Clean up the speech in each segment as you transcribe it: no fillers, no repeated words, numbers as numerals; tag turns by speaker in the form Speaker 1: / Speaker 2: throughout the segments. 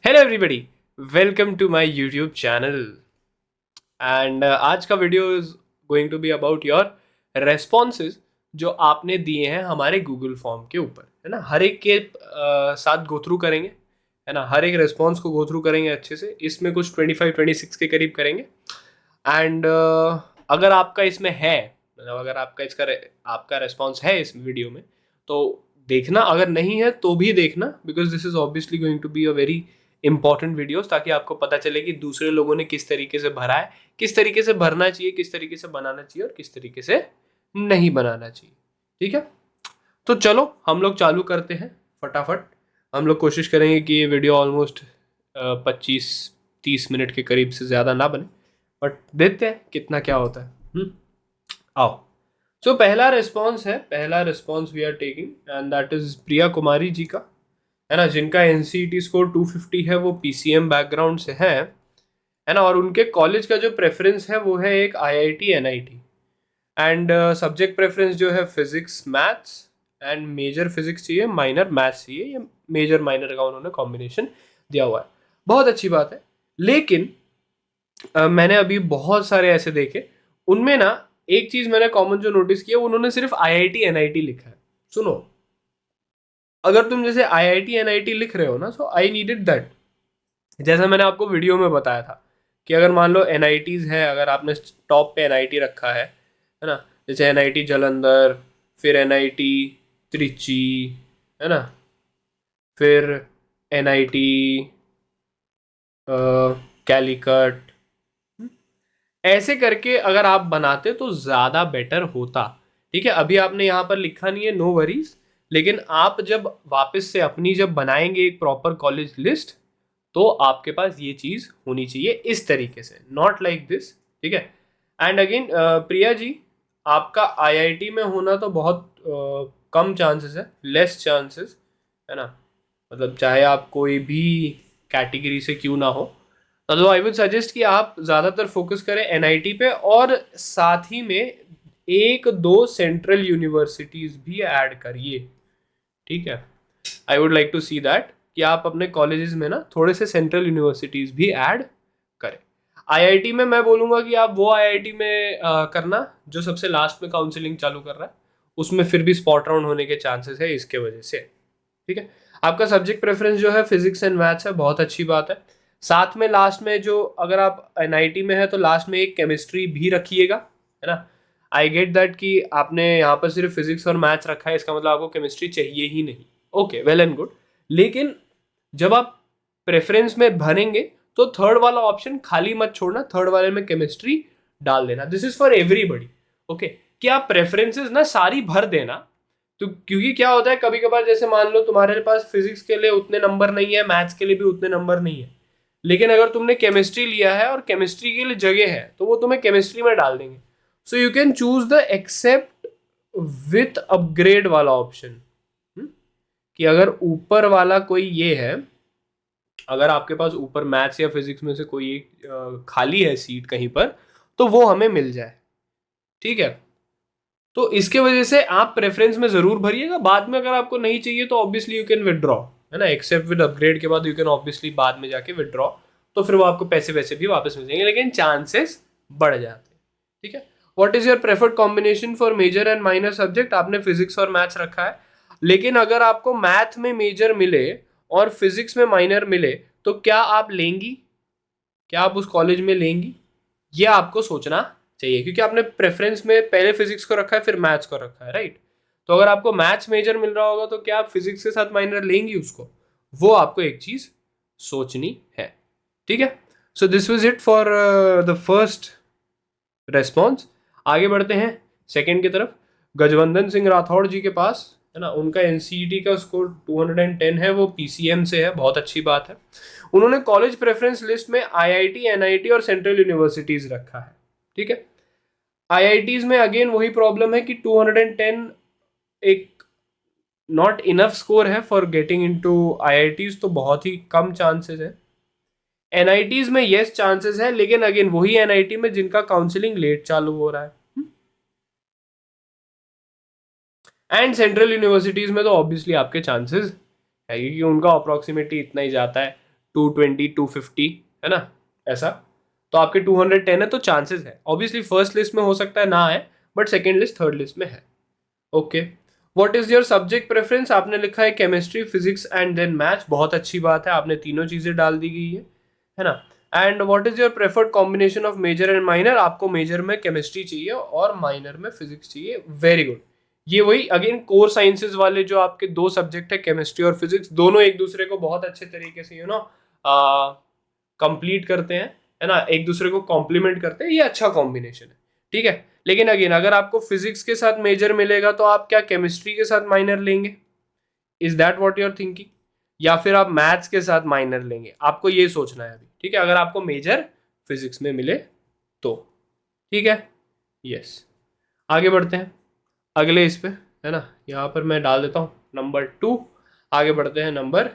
Speaker 1: Hello everybody, welcome to my YouTube channel. And आज का video is going to be about your responses जो आपने दिए हैं हमारे गूगल फॉर्म के ऊपर, है ना। हर एक के साथ गो थ्रू करेंगे, है ना। हर एक रेस्पॉन्स को गो थ्रू करेंगे अच्छे से। इसमें कुछ 25-26 के करीब करेंगे। एंड अगर आपका इसमें है, मतलब अगर आपका आपका रेस्पॉन्स है इस वीडियो में, तो देखना। अगर नहीं है तो भी देखना, because this is obviously going to be a very important videos, ताकि आपको पता चले कि दूसरे लोगों ने किस तरीके से भरा है, किस तरीके से भरना चाहिए, किस तरीके से बनाना चाहिए और किस तरीके से नहीं बनाना चाहिए। ठीक है, तो चलो हम लोग चालू करते हैं फटाफट। हम लोग कोशिश करेंगे कि ये वीडियो ऑलमोस्ट 25-30 मिनट के करीब से ज़्यादा ना बने, बट देखते हैं कितना क्या होता है। आओ। सो पहला response we are taking and that is Priya Kumari ji का, है ना, जिनका एनसीईटी स्कोर 250 है। वो पीसीएम बैकग्राउंड से है ना। और उनके कॉलेज का जो प्रेफरेंस है वो है एक IIT NIT. And subject preference जो है physics maths, and major physics चाहिए, माइनर मैथ्स चाहिए। ये मेजर माइनर का उन्होंने कॉम्बिनेशन दिया हुआ है। बहुत अच्छी बात है। लेकिन मैंने अभी बहुत सारे ऐसे देखे, उनमें ना एक चीज मैंने कॉमन जो नोटिस किया, उन्होंने सिर्फ आईआईटी एनआईटी लिखा है। सुनो, अगर तुम जैसे आईआईटी एनआईटी लिख रहे हो ना, सो आई नीडेड दैट। जैसा मैंने आपको वीडियो में बताया था कि अगर मान लो एनआईटीज है, अगर आपने टॉप पे एनआईटी रखा है ना, जैसे एनआईटी जालंधर, फिर एनआईटी त्रिची, है ना, फिर एनआईटी कैलिकट, ऐसे करके अगर आप बनाते तो ज़्यादा बेटर होता। ठीक है, अभी आपने यहाँ पर लिखा नहीं है, नो वरीज। लेकिन आप जब वापस से अपनी जब बनाएंगे एक प्रॉपर कॉलेज लिस्ट, तो आपके पास ये चीज़ होनी चाहिए इस तरीके से, नॉट लाइक दिस। ठीक है। एंड अगेन प्रिया जी, आपका आईआईटी में होना तो बहुत कम चांसेस है, लेस चांसेस, है ना। मतलब चाहे आप कोई भी कैटेगरी से क्यों ना हो, तो आई वुड सजेस्ट कि आप ज़्यादातर फोकस करें एनआईटी पे, और साथ ही में एक दो सेंट्रल यूनिवर्सिटीज़ भी ऐड करिए। ठीक है, I would like to see that कि आप अपने कॉलेजेस में ना थोड़े से सेंट्रल यूनिवर्सिटीज़ भी ऐड करें। आईआईटी में मैं बोलूँगा कि आप वो आईआईटी में करना जो सबसे लास्ट में काउंसलिंग चालू कर रहा है, उसमें फिर भी स्पॉट राउंड होने के चांसेस है इसके वजह से। ठीक है। आपका सब्जेक्ट प्रेफरेंस जो है फिजिक्स एंड मैथ्स है, बहुत अच्छी बात है। साथ में लास्ट में जो, अगर आप एनआईटी में है तो लास्ट में एक केमिस्ट्री भी रखिएगा, है ना। आई गेट दैट कि आपने यहाँ पर सिर्फ फिजिक्स और मैथ्स रखा है, इसका मतलब आपको केमिस्ट्री चाहिए ही नहीं। Okay, well and good. लेकिन जब आप प्रेफरेंस में भरेंगे तो थर्ड वाला ऑप्शन खाली मत छोड़ना, थर्ड वाले में केमिस्ट्री डाल देना। This is for everybody. Okay, कि आप प्रेफरेंसेस ना सारी भर देना। तो क्योंकि क्या होता है, कभी कभार जैसे मान लो तुम्हारे पास फिजिक्स के लिए उतने नंबर नहीं है, मैथ्स के लिए भी उतने नंबर नहीं है, लेकिन अगर तुमने केमिस्ट्री लिया है और केमिस्ट्री के लिए जगह है, तो वो तुम्हें केमिस्ट्री में डाल देंगे। So you can choose the accept with upgrade वाला ऑप्शन। कि अगर ऊपर वाला कोई ये है, अगर आपके पास ऊपर मैथ्स या फिजिक्स में से कोई एक खाली है सीट कहीं पर, तो वो हमें मिल जाए। ठीक है, तो इसके वजह से आप प्रेफरेंस में जरूर भरिएगा। बाद में अगर आपको नहीं चाहिए तो ऑब्वियसली यू कैन विदड्रॉ, है ना। एक्सेप्ट विद अपग्रेड के बाद यू कैन ऑब्वियसली बाद में जाके विदड्रॉ, तो फिर वो आपको पैसे वैसे भी वापस मिल जाएंगे, लेकिन चांसेस बढ़ जाते हैं। ठीक है। What is your preferred combination for major and minor subject? आपने फिजिक्स और मैथ्स रखा है, लेकिन अगर आपको मैथ में मेजर मिले और फिजिक्स में माइनर मिले, तो क्या आप लेंगी? क्या आप उस कॉलेज में लेंगी? ये आपको सोचना चाहिए, क्योंकि आपने प्रेफरेंस में पहले फिजिक्स को रखा है, फिर मैथ्स को रखा है, राइट। तो अगर आपको मैथ्स मेजर मिल रहा होगा, तो क्या आप फिजिक्स के साथ माइनर लेंगी उसको? वो आपको एक चीज सोचनी है। ठीक है। So this was it for the first response. आगे बढ़ते हैं सेकंड की तरफ। गजवंदन सिंह राठौड़ जी के पास, है ना, उनका एनसीईटी का स्कोर 210 है, वो पीसीएम से है, बहुत अच्छी बात है। उन्होंने कॉलेज प्रेफरेंस लिस्ट में आईआईटी, एनआईटी और सेंट्रल यूनिवर्सिटीज रखा है। ठीक है। आईआईटीज में अगेन वही प्रॉब्लम है कि 210 एक नॉट इनफ स्कोर है फॉर गेटिंग इनटू आईआईटीज, तो बहुत ही कम चांसेस है। एनआईटीज में यस चांसेस है, लेकिन अगेन वही एनआईटी में जिनका काउंसलिंग लेट चालू हो रहा है। एंड सेंट्रल यूनिवर्सिटीज में तो ऑब्वियसली आपके चांसेस है, क्योंकि उनका अप्रोक्सीमेटली इतना ही जाता है, 220, 250, है ना, ऐसा। तो आपके 210 है तो चांसेस है, ऑब्वियसली फर्स्ट लिस्ट में हो सकता है ना है, but second list third list में है। Okay, what is your subject preference, आपने लिखा है chemistry, physics and then maths, बहुत अच्छी बात है, आपने तीनों चीजें डाल दी गई है ना। And what is your preferred combination of major and minor, आपको मेजर में केमिस्ट्री चाहिए और माइनर में फिजिक्स चाहिए, वेरी गुड। ये वही अगेन कोर साइंसेज वाले जो आपके दो सब्जेक्ट है केमिस्ट्री और फिजिक्स, दोनों एक दूसरे को बहुत अच्छे तरीके से कंप्लीट करते हैं, है ना, एक दूसरे को कॉम्प्लीमेंट करते हैं, ये अच्छा कॉम्बिनेशन है, ठीक है। लेकिन अगेन अगर आपको फिजिक्स के साथ मेजर मिलेगा तो आप क्या केमिस्ट्री के साथ माइनर लेंगे, is that what you are thinking, या फिर आप मैथ्स के साथ माइनर लेंगे, आपको ये सोचना है अभी, ठीक है, अगर आपको मेजर फिजिक्स में मिले तो, ठीक है। यस, आगे बढ़ते हैं अगले इस पे, है ना, यहाँ पर मैं डाल देता हूँ नंबर 2, आगे बढ़ते हैं नंबर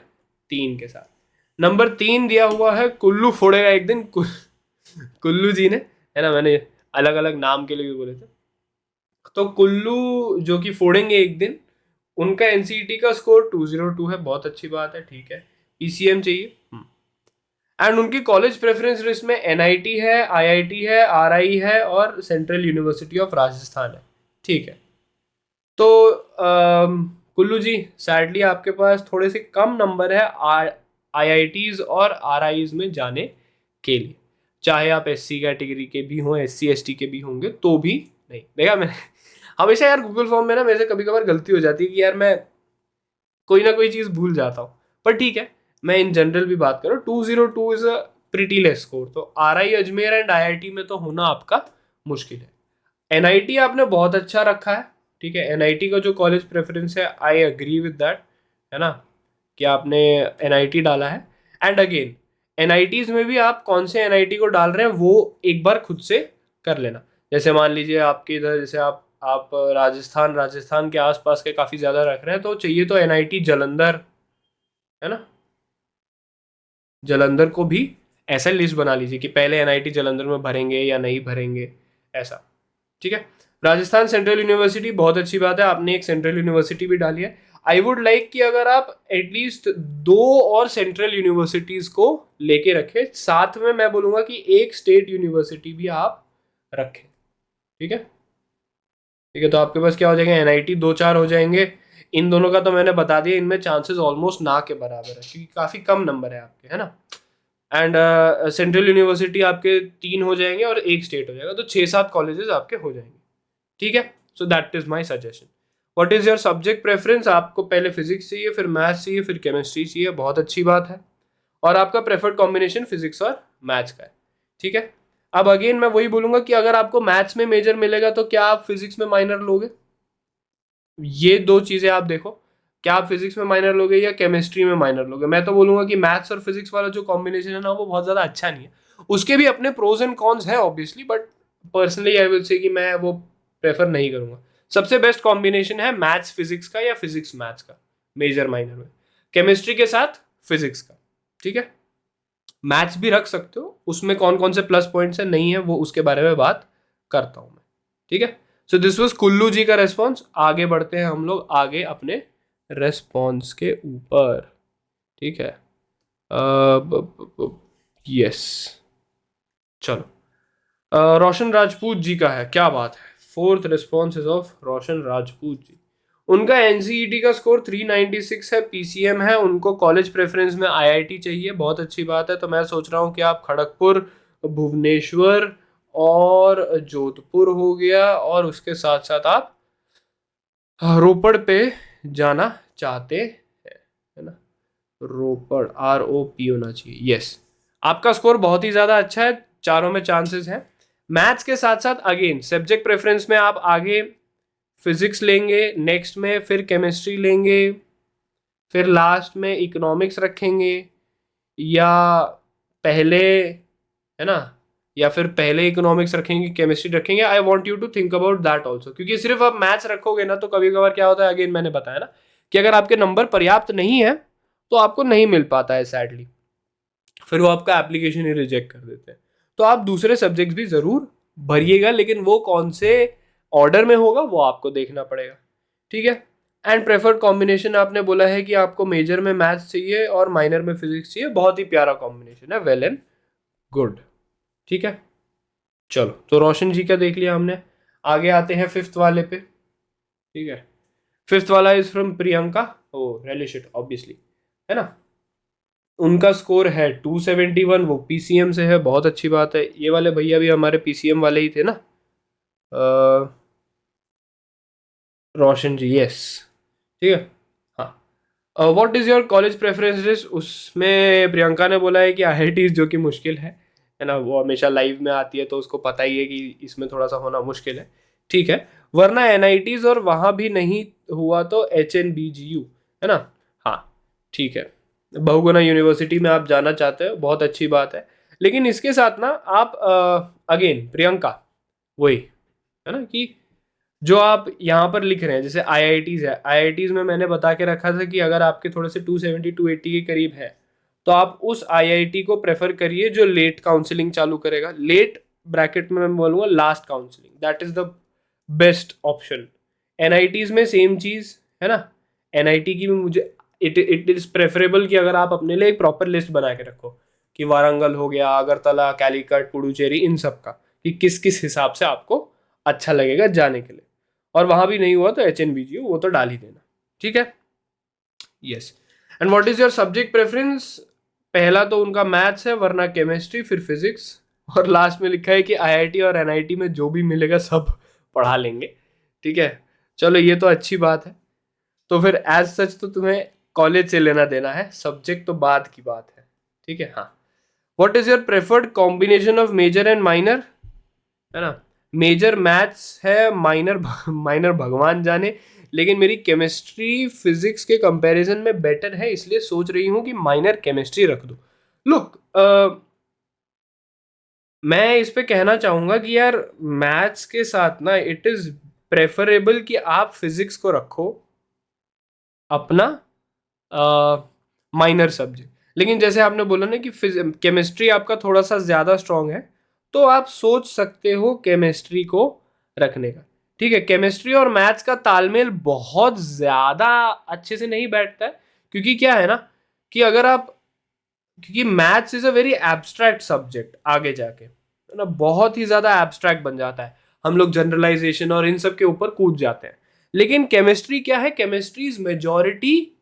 Speaker 1: 3 के साथ। नंबर 3 दिया हुआ है कुल्लू फोड़ेगा एक दिन, कुल्लू जी ने, है ना, मैंने अलग अलग नाम के लिए भी बोले थे, तो कुल्लू जो कि फोड़ेंगे एक दिन, उनका एनसीईटी का स्कोर 202 है, बहुत अच्छी बात है, ठीक है। पीसीएम चाहिए, एंड उनकी कॉलेज प्रेफरेंस लिस्ट में एनआईटी है, आईआईटी है, आरआई है और सेंट्रल यूनिवर्सिटी ऑफ राजस्थान है, ठीक है। तो कुल्लू जी सैडली आपके पास थोड़े से कम नंबर है आईआईटीज और आरआईज में जाने के लिए, चाहे आप एससी कैटेगरी के भी हों, एससी एसटी के भी होंगे तो भी नहीं। देखा मैंने हमेशा यार गूगल फॉर्म में ना मेरे से कभी कभार गलती हो जाती है कि यार मैं कोई ना कोई चीज़ भूल जाता हूँ, पर ठीक है, मैं इन जनरल भी बात करूँ, 202 is a pretty less score, तो आरआई अजमेर एंड आईआईटी में तो होना आपका मुश्किल है। एनआईटी आपने बहुत अच्छा रखा है, ठीक है, एनआईटी का जो कॉलेज प्रेफरेंस है आई एग्री विद दैट, है ना, कि आपने एनआईटी डाला है। एंड अगेन एनआईटीज में भी आप कौन से एनआईटी को डाल रहे हैं वो एक बार खुद से कर लेना, जैसे मान लीजिए आपके इधर जैसे आप राजस्थान के आसपास के काफ़ी ज़्यादा रख रहे हैं, तो चाहिए तो एनआईटी जलंधर, है ना, जलंधर को भी ऐसा लिस्ट बना लीजिए कि पहले एनआईटी जलंधर में भरेंगे या नहीं भरेंगे, ऐसा, ठीक है। राजस्थान सेंट्रल यूनिवर्सिटी बहुत अच्छी बात है, आपने एक सेंट्रल यूनिवर्सिटी भी डाली है। आई वुड लाइक कि अगर आप एटलीस्ट 2 और सेंट्रल यूनिवर्सिटीज को लेके रखें, साथ में मैं बोलूंगा कि एक स्टेट यूनिवर्सिटी भी आप रखें, ठीक है, ठीक है। तो आपके पास क्या हो जाएगा, एनआईटी 2-4 हो जाएंगे, इन दोनों का तो मैंने बता दिया, इनमें चांसेस ऑलमोस्ट ना के बराबर है क्योंकि काफ़ी कम नंबर है आपके, है ना। एंड सेंट्रल यूनिवर्सिटी आपके 3 हो जाएंगे और एक स्टेट हो जाएगा, तो 6-7 कॉलेजेस आपके हो जाएंगे, ठीक है। So that is my suggestion. What is your subject preference, आपको पहले फिजिक्स चाहिए, फिर मैथ्स चाहिए, फिर केमिस्ट्री चाहिए, बहुत अच्छी बात है, और आपका प्रेफर्ड कॉम्बिनेशन फिजिक्स और मैथ्स का है, ठीक है। अब अगेन मैं वही बोलूंगा कि अगर आपको मैथ्स में मेजर मिलेगा तो क्या आप फिजिक्स में माइनर लोगे, ये दो चीजें आप देखो, क्या आप फिजिक्स में माइनर लोगे या केमिस्ट्री में माइनर लोगे। मैं तो बोलूंगा कि मैथ्स और फिजिक्स वाला जो कॉम्बिनेशन है ना वो बहुत ज्यादा अच्छा नहीं है, उसके भी अपने प्रोज एंड कॉन्स है obviously, but personally I will say कि मैं वो प्रेफर नहीं करूंगा। सबसे बेस्ट कॉम्बिनेशन है मैथ्स फिजिक्स का या फिजिक्स मैथ्स का मेजर माइनर में, केमिस्ट्री के साथ फिजिक्स का, ठीक है। मैथ्स भी रख सकते हो, उसमें कौन कौन से प्लस पॉइंट्स है नहीं है वो उसके बारे में बात करता हूं मैं, ठीक है। सो दिस वाज कुल्लू जी का रेस्पॉन्स। आगे बढ़ते हैं हम लोग आगे अपने रेस्पॉन्स के ऊपर, ठीक है। यस, चलो रोशन राजपूत जी का है, क्या बात है, फोर्थ रेस्पॉन्स इज ऑफ रोशन राजपूत जी। उनका एनसीईटी का स्कोर 396 है, पीसीएम है, उनको कॉलेज प्रेफरेंस में आईआईटी चाहिए, बहुत अच्छी बात है। तो मैं सोच रहा हूँ कि आप खड़गपुर, भुवनेश्वर और जोधपुर हो गया, और उसके साथ साथ आप रोपड़ पे जाना चाहते हैं, है ना, रोपड़ ROP होना चाहिए, यस। आपका स्कोर बहुत ही ज़्यादा अच्छा है, चारों में चांसेस हैं। मैथ्स के साथ साथ अगेन सब्जेक्ट प्रेफरेंस में आप आगे फिजिक्स लेंगे, नेक्स्ट में फिर केमिस्ट्री लेंगे, फिर लास्ट में इकोनॉमिक्स रखेंगे, या पहले, है ना, या फिर पहले इकोनॉमिक्स रखेंगे केमिस्ट्री रखेंगे। I want you to think about that also, क्योंकि सिर्फ आप मैथ्स रखोगे ना तो कभी कभार क्या होता है, अगेन मैंने बताया ना कि अगर आपके नंबर पर्याप्त नहीं है तो आपको नहीं मिल पाता है सैडली, फिर वो आपका एप्लीकेशन ही रिजेक्ट कर देते हैं। तो आप दूसरे सब्जेक्ट भी ज़रूर भरिएगा, लेकिन वो कौन से ऑर्डर में होगा वो आपको देखना पड़ेगा, ठीक है। एंड प्रेफर्ड कॉम्बिनेशन आपने बोला है कि आपको मेजर में मैथ्स चाहिए और माइनर में फिजिक्स चाहिए, बहुत ही प्यारा कॉम्बिनेशन है, वेल एंड गुड। ठीक है, चलो तो रोशन जी का देख लिया हमने, आगे आते हैं फिफ्थ वाले पे। ठीक है, फिफ्थ वाला is from Priyanka, oh related obviously, है ना। उनका स्कोर है 271, वो पीसीएम से है, बहुत अच्छी बात है। ये वाले भैया भी हमारे पीसीएम वाले ही थे ना, रोशन जी, यस। ठीक है, हाँ। What is your college preferences, उसमें प्रियंका ने बोला है कि आईआईटी जो कि मुश्किल है ना, वो हमेशा लाइव में आती है तो उसको पता ही है कि इसमें थोड़ा सा होना मुश्किल है। ठीक है, वरना एनआईटीज और वहाँ भी नहीं हुआ तो एचएनबीजीयू, है ना। हाँ ठीक है, बहुगुणा यूनिवर्सिटी में आप जाना चाहते हो, बहुत अच्छी बात है। लेकिन इसके साथ ना आप अगेन प्रियंका, वही है ना कि जो आप यहाँ पर लिख रहे हैं, जैसे आईआईटीज है, आईआईटीज में मैंने बता के रखा था कि अगर आपके थोड़े से 270 280 के करीब है तो आप उस आईआईटी को प्रेफर करिए जो लेट काउंसलिंग चालू करेगा। लेट ब्रैकेट में मैं बोलूँगा last counselling, that is the best option. NITs में सेम चीज है ना, एनआईटी की भी मुझे इट इज प्रेफरेबल कि अगर आप अपने लिए एक प्रॉपर लिस्ट बना के रखो कि वारंगल हो गया, अगरतला, कैलीकट, पुडुचेरी, इन सब का, कि किस किस हिसाब से आपको अच्छा लगेगा जाने के लिए। और वहां भी नहीं हुआ तो एचएनबीजीयू वो तो डाल ही देना। ठीक है, yes. And what is your subject preference, पहला तो उनका मैथ्स है, वरना केमिस्ट्री, फिर फिजिक्स, और लास्ट में लिखा है कि आईआईटी और एनआईटी में जो भी मिलेगा सब पढ़ा लेंगे। ठीक है, चलो ये तो अच्छी बात है। तो फिर एज सच तो तुम्हें कॉलेज से लेना देना है, सब्जेक्ट तो बाद की बात है। ठीक है, हाँ। What is your preferred combination of major and minor, है ना। मेजर मैथ्स है, माइनर माइनर भगवान जाने, लेकिन मेरी केमिस्ट्री फिजिक्स के कंपैरिजन में बेटर है, इसलिए सोच रही हूँ कि माइनर केमिस्ट्री रख दूँ। लुक, मैं इस पे कहना चाहूँगा कि यार मैथ्स के साथ ना इट इज़ प्रेफरेबल कि आप फिजिक्स को रखो अपना माइनर सब्जेक्ट। लेकिन जैसे आपने बोला ना कि केमिस्ट्री आपका थोड़ा सा ज़्यादा स्ट्रांग है, तो आप सोच सकते हो केमिस्ट्री को रखने का। ठीक है, केमिस्ट्री और मैथ्स का तालमेल बहुत ज़्यादा अच्छे से नहीं बैठता है, क्योंकि क्या है ना कि अगर आप, क्योंकि maths is a very abstract subject, आगे जाके है ना बहुत ही ज़्यादा एब्स्ट्रैक्ट बन जाता है, हम लोग जनरलाइजेशन और इन सब के ऊपर कूद जाते हैं। लेकिन केमिस्ट्री क्या है, केमिस्ट्री मेजॉरिटी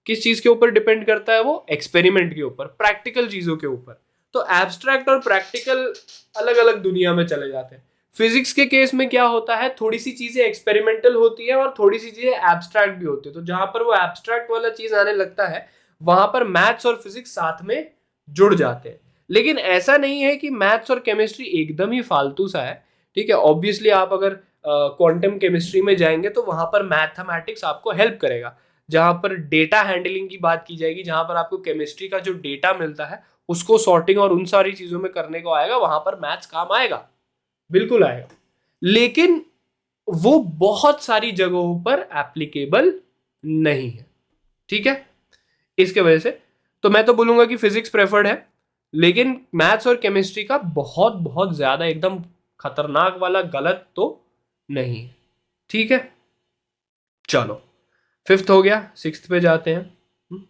Speaker 1: किस चीज के ऊपर डिपेंड करता है, वो एक्सपेरिमेंट के ऊपर, प्रैक्टिकल चीजों के ऊपर। तो एब्स्ट्रैक्ट और प्रैक्टिकल अलग अलग दुनिया में चले जाते हैं। फिजिक्स के केस में क्या होता है, थोड़ी सी चीजें एक्सपेरिमेंटल होती है और थोड़ी सी चीजें एब्स्ट्रैक्ट भी होती है, तो जहां पर वो एब्स्ट्रैक्ट वाला चीज आने लगता है वहां पर मैथ्स और फिजिक्स साथ में जुड़ जाते हैं। लेकिन ऐसा नहीं है कि मैथ्स और केमिस्ट्री एकदम ही फालतू सा है। ठीक है, ऑब्वियसली आप अगर क्वांटम केमिस्ट्री में जाएंगे तो वहां पर मैथमेटिक्स आपको हेल्प करेगा, जहां पर डेटा हैंडलिंग की बात की जाएगी, जहां पर आपको केमिस्ट्री का जो डेटा मिलता है उसको सॉर्टिंग और उन सारी चीजों में करने को आएगा, वहां पर मैथ्स काम आएगा, बिल्कुल आएगा। लेकिन वो बहुत सारी जगहों पर एप्लीकेबल नहीं है। ठीक है, इसके वजह से तो मैं तो बोलूंगा कि फिजिक्स प्रेफर्ड है, लेकिन मैथ्स और केमिस्ट्री का बहुत बहुत ज्यादा एकदम खतरनाक वाला गलत तो नहीं है। ठीक है, चलो फिफ्थ हो गया, सिक्स्थ पे जाते हैं।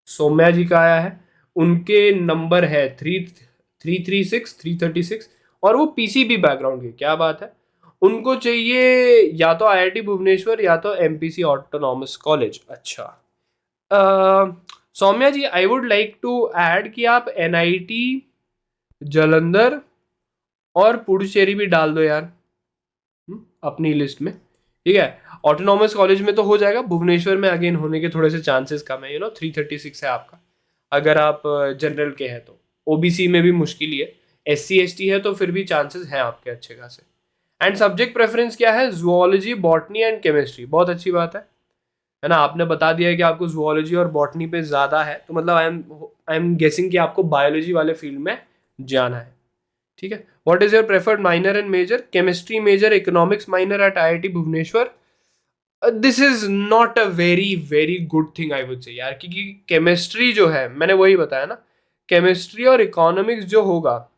Speaker 1: सौम्या जी का आया है, उनके नंबर है 336 और वो पीसीबी बैकग्राउंड के, क्या बात है। उनको चाहिए या तो आईआईटी भुवनेश्वर या तो एमपीसी ऑटोनॉमस कॉलेज। अच्छा, Saumya ji I would like to add कि आप एनआईटी जालंधर और पुडुचेरी भी डाल दो यार, अपनी लिस्ट में। ठीक है, ऑटोनॉमस कॉलेज में तो हो जाएगा, भुवनेश्वर में अगेन होने के थोड़े से चांसेस कम है, 336 है आपका, अगर आप जनरल के हैं तो। ओबीसी में भी मुश्किल ही है, एससी एसटी है तो फिर भी चांसेस हैं आपके अच्छे खासे। एंड सब्जेक्ट प्रेफरेंस क्या है, जुओलॉजी, बॉटनी एंड केमिस्ट्री, बहुत अच्छी बात है ना। आपने बता दिया है कि आपको जुओलॉजी और बॉटनी पे ज़्यादा है, तो मतलब आई एम गेसिंग कि आपको बायोलॉजी वाले फील्ड में जाना है। ठीक है, what is your preferred minor and major, chemistry major, economics minor at IIT Bhubaneswar. This is not a very very good thing I would say यार, क्योंकि केमिस्ट्री जो है, मैंने वही बताया ना, केमिस्ट्री और इकोनॉमिक्स जो होगा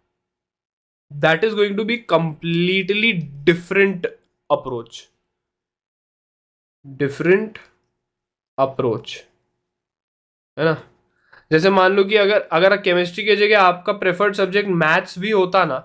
Speaker 1: that is going to be completely different approach. Different approach, है ना। जैसे मान लो कि अगर अगर केमिस्ट्री की जगह आपका प्रेफर्ड सब्जेक्ट मैथ्स भी होता ना,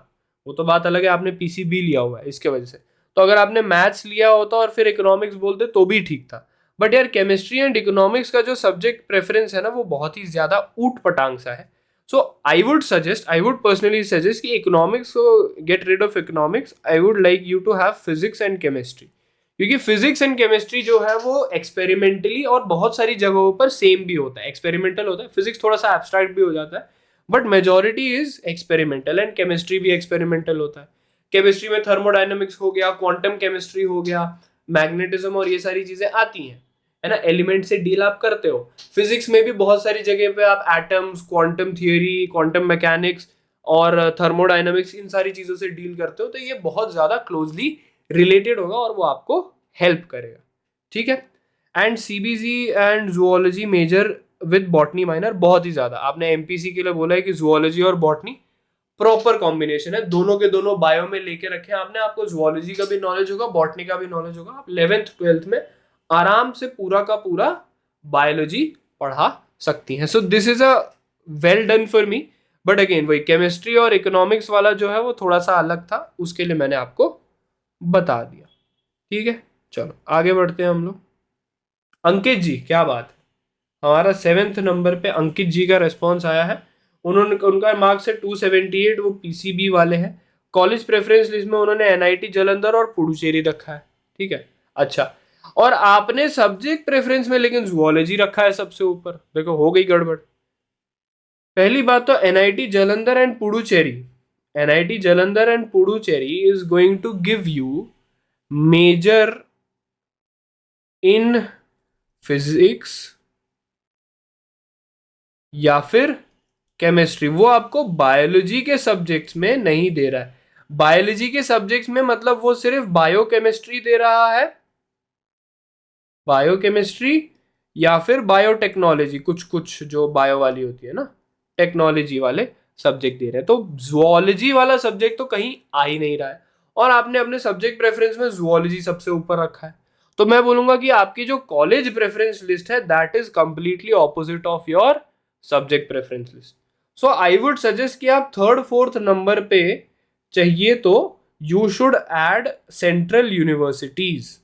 Speaker 1: वो तो बात अलग है, आपने पीसीबी लिया हुआ है इसके वजह से, तो अगर आपने मैथ्स लिया होता और फिर इकोनॉमिक्स बोलते तो भी ठीक था। बट यार केमिस्ट्री एंड इकोनॉमिक्स का जो सब्जेक्ट प्रेफरेंस है ना, वो बहुत ही ज्यादा ऊट पटांग सा है। So I would personally suggest कि इकोनॉमिक्स को get rid of economics, I would like you to have physics and chemistry. क्योंकि फिजिक्स एंड केमिस्ट्री जो है वो एक्सपेरिमेंटली और बहुत सारी जगहों पर सेम भी होता है, एक्सपेरिमेंटल होता है। फिजिक्स थोड़ा सा एब्स्ट्रैक्ट भी हो जाता है, but majority is experimental, and chemistry भी एक्सपेरिमेंटल होता है। केमिस्ट्री में थर्मोडायनेमिक्स हो गया, क्वांटम केमिस्ट्री हो गया, मैग्नेटिज्म और ये सारी चीजें आती हैं, है ना। एलिमेंट से डील आप करते हो। फिजिक्स में भी बहुत सारी जगह पे आप atoms, quantum theory, quantum mechanics और थर्मोडायनेमिक्स, इन सारी चीजों से डील करते हो, तो ये बहुत ज्यादा क्लोजली रिलेटेड होगा और वो आपको हेल्प करेगा, ठीक है। And CBC and zoology major with botany minor, बहुत ही ज्यादा आपने एमपीसी के लिए बोला है कि जूलॉजी और बॉटनी प्रॉपर कॉम्बिनेशन है, दोनों के दोनों बायो में लेके रखे हैं आपने। आपको जूलॉजी का भी नॉलेज होगा, बॉटनी का भी नॉलेज होगा, आप 11th 12th में आराम से पूरा का पूरा बायोलॉजी पढ़ा सकती हैं। So this is a well done for me. But again वही केमिस्ट्री और इकोनॉमिक्स वाला जो है वो थोड़ा सा अलग था, उसके लिए मैंने आपको बता दिया, ठीक है। चलो आगे बढ़ते हैं हम लोग। अंकित जी, क्या बात है, हमारा 7th नंबर पे अंकित जी का रेस्पॉन्स आया है। उन्होंने, उनका मार्क्स है 278, वो पीसीबी वाले हैं। कॉलेज प्रेफरेंस लिस्ट में उन्होंने एनआईटी जालंधर और पुडुचेरी रखा है, ठीक है। अच्छा, और आपने सब्जेक्ट प्रेफरेंस में लेकिन जूलॉजी रखा है सबसे ऊपर, देखो हो गई गड़बड़। पहली बात तो NIT Jalandhar and Puducherry, NIT Jalandhar and Puducherry is going to give you major in physics या फिर केमिस्ट्री, वो आपको बायोलॉजी के सब्जेक्ट्स में नहीं दे रहा है। बायोलॉजी के सब्जेक्ट्स में मतलब वो सिर्फ बायोकेमिस्ट्री दे रहा है, बायोकेमिस्ट्री या फिर बायोटेक्नोलॉजी, कुछ कुछ जो बायो वाली होती है ना, टेक्नोलॉजी वाले सब्जेक्ट दे रहे हैं। तो जुओलॉजी वाला सब्जेक्ट तो कहीं आ ही नहीं रहा है, और आपने अपने सब्जेक्ट प्रेफरेंस में जुओलॉजी सबसे ऊपर रखा है। तो मैं बोलूंगा कि आपकी जो कॉलेज प्रेफरेंस लिस्ट है that is completely opposite of your subject preference list. So I would suggest कि आप 3rd 4th नंबर पे चाहिए तो you should add central universities,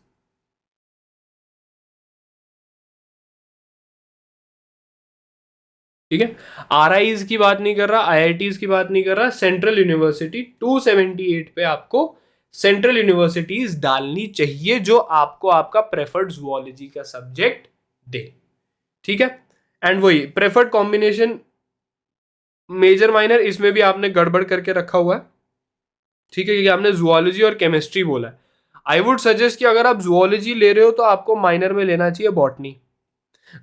Speaker 1: ठीक है। आरआईज की बात नहीं कर रहा, आईआईटीज की बात नहीं कर रहा, सेंट्रल यूनिवर्सिटी 278 पे आपको सेंट्रल यूनिवर्सिटीज डालनी चाहिए जो आपको आपका प्रेफर्ड जुओलॉजी का सब्जेक्ट दे, ठीक है। एंड वही प्रेफर्ड कॉम्बिनेशन मेजर माइनर, इसमें भी आपने गड़बड़ करके रखा हुआ है, ठीक है, क्योंकि आपने जुओलॉजी और केमिस्ट्री बोला है। आई वुड सजेस्ट कि अगर आप जुओलॉजी ले रहे हो तो आपको माइनर में लेना चाहिए botany,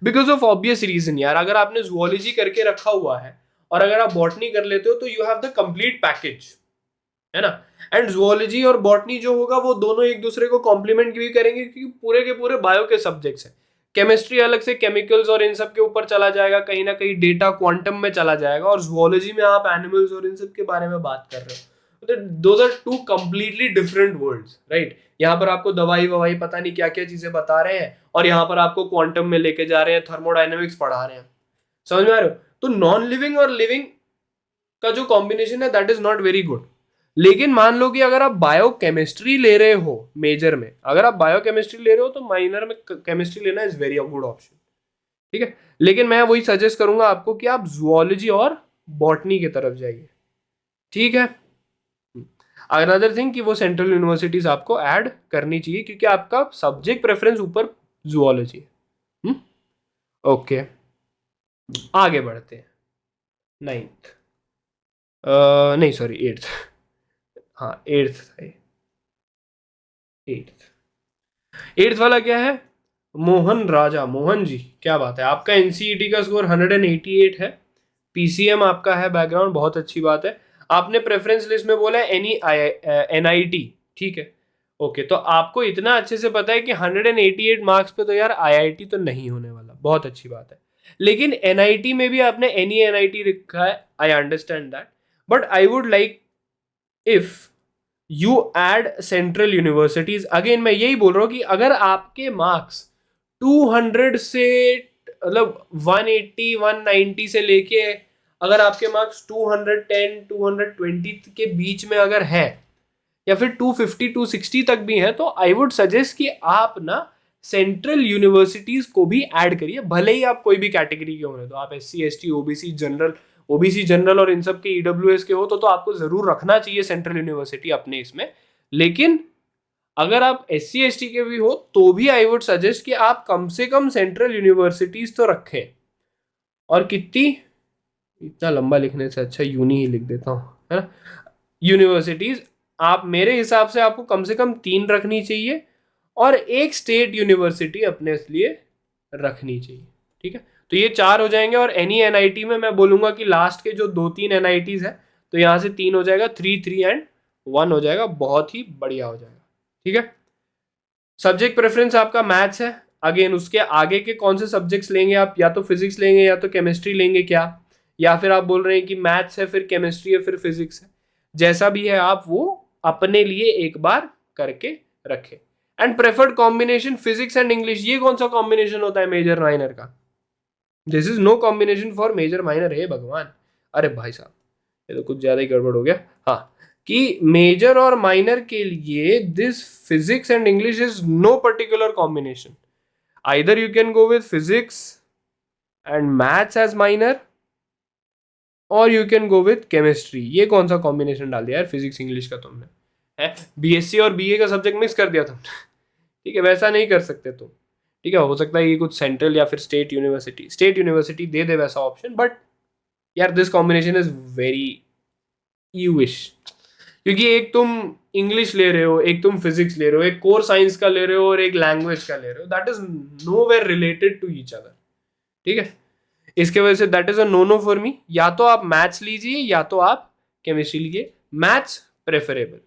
Speaker 1: because of obvious reason यार। अगर आपने जुओलॉजी करके रखा हुआ है और अगर आप बॉटनी कर लेते हो तो you have the complete package, है ना। एंड जुओलॉजी और बॉटनी जो होगा वो दोनों एक दूसरे को कॉम्प्लीमेंट भी करेंगे, क्योंकि पूरे के पूरे बायो के सब्जेक्ट्स हैं। केमिस्ट्री अलग से केमिकल्स और इन सब के ऊपर चला जाएगा, कहीं ना कहीं डेटा क्वांटम में चला जाएगा, और जुओलॉजी में आप एनिमल्स और इन सब के बारे में बात कर रहे हो। तो those are two completely different worlds, right. यहाँ पर आपको दवाई ववाई पता नहीं क्या क्या चीजें बता रहे हैं, और यहाँ पर आपको क्वांटम में लेके जा रहे हैं, थर्मोडायनेमिक्स पढ़ा रहे हैं, समझ में आ रहे हो। तो नॉन लिविंग और लिविंग का जो कॉम्बिनेशन है that is not very good. लेकिन मान लो कि अगर आप बायोकेमिस्ट्री ले रहे हो मेजर में, अगर आप बायोकेमिस्ट्री ले रहे हो तो माइनर में केमिस्ट्री लेना इज वेरी गुड ऑप्शन, ठीक है। लेकिन मैं वही सजेस्ट करूंगा आपको कि आप जुओलॉजी और बॉटनी की तरफ जाइए, ठीक है। अनदर थिंग कि वो सेंट्रल यूनिवर्सिटीज आपको ऐड करनी चाहिए, क्योंकि आपका सब्जेक्ट प्रेफरेंस ऊपर जुओलॉजी है। ओके, आगे बढ़ते हैं। 9th, नहीं सॉरी 8th, हाँ 8th था ये, 8th। 8th वाला क्या है, मोहन राजा, मोहन जी क्या बात है, आपका एनसीईटी का स्कोर 188 है, पीसीएम आपका है बैकग्राउंड, बहुत अच्छी बात है। आपने प्रेफरेंस लिस्ट में बोला है एनी एनआईटी, ठीक है। ओके, तो आपको इतना अच्छे से पता है कि 188 मार्क्स पे तो यार आईआईटी तो नहीं होने वाला, बहुत अच्छी बात है। लेकिन एनआईटी में भी आपने एनी एनआईटी रखा है, I understand that, but I would like if you add central universities. Again मैं यही बोल रहा हूँ कि अगर आपके मार्क्स 200 से मतलब 180 190 से लेके अगर आपके मार्क्स 210 220 के बीच में अगर है, या फिर 250 260 तक भी है, तो आई वुड सजेस्ट कि आप ना सेंट्रल यूनिवर्सिटीज को भी ऐड करिए, भले ही आप कोई भी कैटेगरी के होने, तो आप SC ST ओबीसी जनरल और इन सब के EWS के हो तो आपको जरूर रखना चाहिए सेंट्रल यूनिवर्सिटी अपने इसमें। लेकिन अगर आप SC ST के भी हो तो भी आई वुड सजेस्ट कि आप कम से कम सेंट्रल यूनिवर्सिटीज तो रखें। और कितनी, इतना लंबा लिखने से अच्छा यूनी ही लिख देता हूँ, है ना। यूनिवर्सिटीज आप मेरे हिसाब से आपको कम से कम 3 रखनी चाहिए, और एक स्टेट यूनिवर्सिटी अपने लिए रखनी चाहिए, ठीक है। तो ये 4 हो जाएंगे, और एनी NIT में मैं बोलूंगा कि लास्ट के जो 2-3 NITs है, तो यहाँ से 3 हो जाएगा, 3 एंड 1 हो जाएगा, बहुत ही बढ़िया हो जाएगा, ठीक है। सब्जेक्ट प्रेफरेंस आपका मैथ्स है। अगेन उसके आगे के कौन से सब्जेक्ट्स लेंगे आप, या तो फिजिक्स लेंगे या तो केमिस्ट्री लेंगे क्या, या फिर आप बोल रहे हैं कि मैथ्स है फिर केमिस्ट्री है फिर फिजिक्स है, जैसा भी है आप वो अपने लिए एक बार करके रखें। And preferred combination physics and English, ये कौन सा कॉम्बिनेशन होता है मेजर माइनर का? This is no combination for major minor, है भगवान। अरे भाई साहब ये तो कुछ ज्यादा ही गड़बड़ हो गया। हाँ, कि मेजर और माइनर के लिए this physics and English is no particular combination, either you can go with physics and maths as minor, और you can go with chemistry. ये कौन सा कॉम्बिनेशन डाल दिया यार फिजिक्स इंग्लिश का तुमने, है BSc और BA का सब्जेक्ट मिक्स कर दिया तुमने। ठीक है, वैसा नहीं कर सकते तुम, ठीक है। हो सकता है ये कुछ सेंट्रल या फिर स्टेट यूनिवर्सिटी दे दे वैसा ऑप्शन, बट यार this combination is very you wish, क्योंकि एक तुम इंग्लिश ले रहे हो, एक तुम फिजिक्स ले रहे हो, एक कोर साइंस का ले रहे हो और एक लैंग्वेज का ले रहे हो, that is nowhere related to each other, ठीक है। इसके वजह से that is a no no for me. या तो आप मैथ्स लीजिए या तो आप केमिस्ट्री लीजिए, मैथ्स प्रेफरेबल,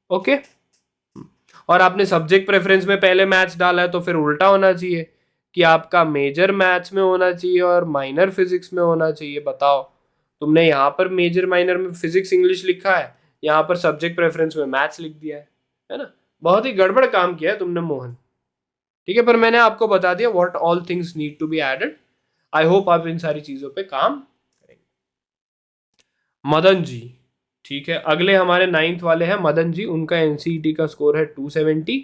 Speaker 1: ओके। और आपने सब्जेक्ट प्रेफरेंस में पहले मैथ्स डाला है तो फिर उल्टा होना चाहिए कि आपका मेजर मैथ्स में होना चाहिए और माइनर फिजिक्स में होना चाहिए। बताओ, तुमने यहाँ पर मेजर माइनर में फिजिक्स इंग्लिश लिखा है, यहाँ पर सब्जेक्ट प्रेफरेंस में मैथ्स लिख दिया है ना। बहुत ही गड़बड़ काम किया है तुमने मोहन, ठीक है। पर मैंने आपको बता दिया what all things need to be added. I hope आप इन सारी चीजों पे काम करेंगे। मदन जी, ठीक है, अगले हमारे 9th वाले हैं मदन जी, उनका NCET का स्कोर है 270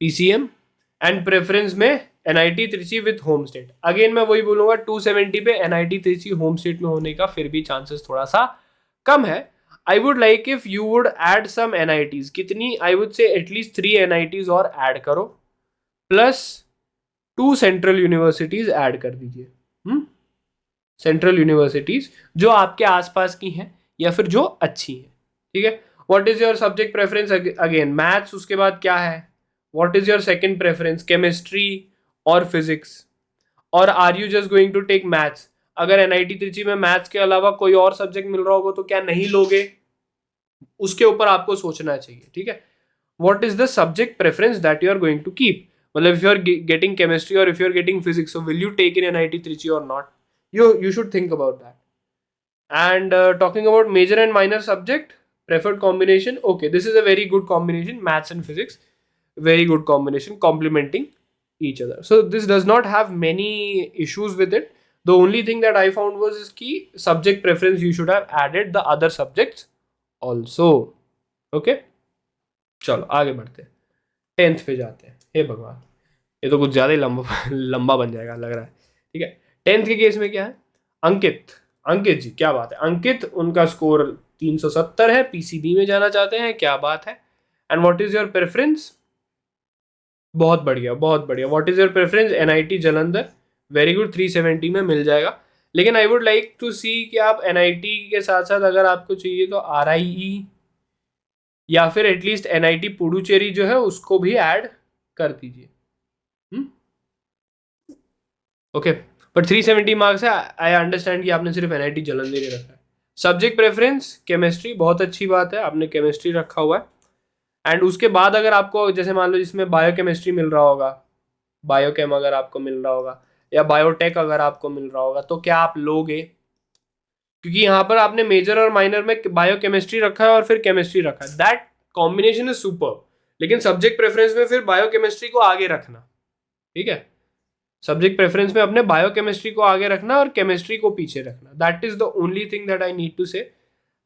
Speaker 1: PCM एंड प्रेफरेंस में NIT Trichy with home state. Again मैं वही बोलूंगा 270 पे NIT त्रिची होम स्टेट में होने का फिर भी चांसेस थोड़ा सा कम है। I would like if you would add some NITs, कितनी, I would say at least 3 NITs और ऐड करो, प्लस 2 सेंट्रल यूनिवर्सिटीज ऐड कर दीजिए। सेंट्रल यूनिवर्सिटीज जो आपके आसपास की हैं या फिर जो अच्छी हैं, ठीक है। What is your subject preference? Again maths, उसके बाद क्या है, what is your second preference, chemistry और फिजिक्स, और are you just going to take maths? अगर NIT त्रिची में मैथ्स के अलावा कोई और सब्जेक्ट मिल रहा होगा तो क्या नहीं लोगे, उसके ऊपर आपको सोचना चाहिए, ठीक है। What is the subject preference that you are going to keep, मतलब if you are getting chemistry or if you are getting physics, so will you take in NIT Trichy or not? You should think about that. And talking about major and minor subject preferred combination, okay, this is a very good combination, maths and physics, very good combination, complementing each other. So this does not have many issues with it. The only thing that I found was is key subject preference, you should have added the other subjects also, okay। चलो आगे बढ़ते हैं, 10th पे जाते हैं। हे भगवान, ये तो कुछ ज़्यादा ही लंबा लंबा बन जाएगा लग रहा है, ठीक है। 10th के केस में क्या है, अंकित, अंकित जी क्या बात है, अंकित उनका स्कोर 370 है, PCB में जाना चाहते हैं, क्या बात है। And what is your preference? बहुत बढ़िया बहुत बढ़िया। What is your preference? NIT Jalandhar, very good, 370 में मिल जाएगा। लेकिन आई वुड लाइक टू सी कि आप NIT के साथ साथ अगर आपको चाहिए तो RIE या फिर एटलीस्ट NIT पुडुचेरी जो है उसको भी ऐड कर दीजिए, ओके। पर 370 मार्क्स है, आई अंडरस्टैंड कि आपने सिर्फ NIT जलंधर ही रखा है। सब्जेक्ट प्रेफरेंस केमिस्ट्री, बहुत अच्छी बात है, आपने केमिस्ट्री रखा हुआ है। एंड उसके बाद अगर आपको जैसे मान लो जिसमें बायोकेमिस्ट्री मिल रहा होगा, बायोकेम अगर आपको मिल रहा होगा, या बायोटेक अगर आपको मिल रहा होगा, तो क्या आप लोगे? क्योंकि यहाँ पर आपने मेजर और माइनर में बायोकेमिस्ट्री रखा है और फिर केमिस्ट्री रखा है, दैट कॉम्बिनेशन इज सुपर, लेकिन सब्जेक्ट प्रेफरेंस में फिर बायोकेमिस्ट्री को आगे रखना, ठीक है। सब्जेक्ट प्रेफरेंस में अपने बायोकेमिस्ट्री को आगे रखना और केमिस्ट्री को पीछे रखना। That is the only thing that I need to say.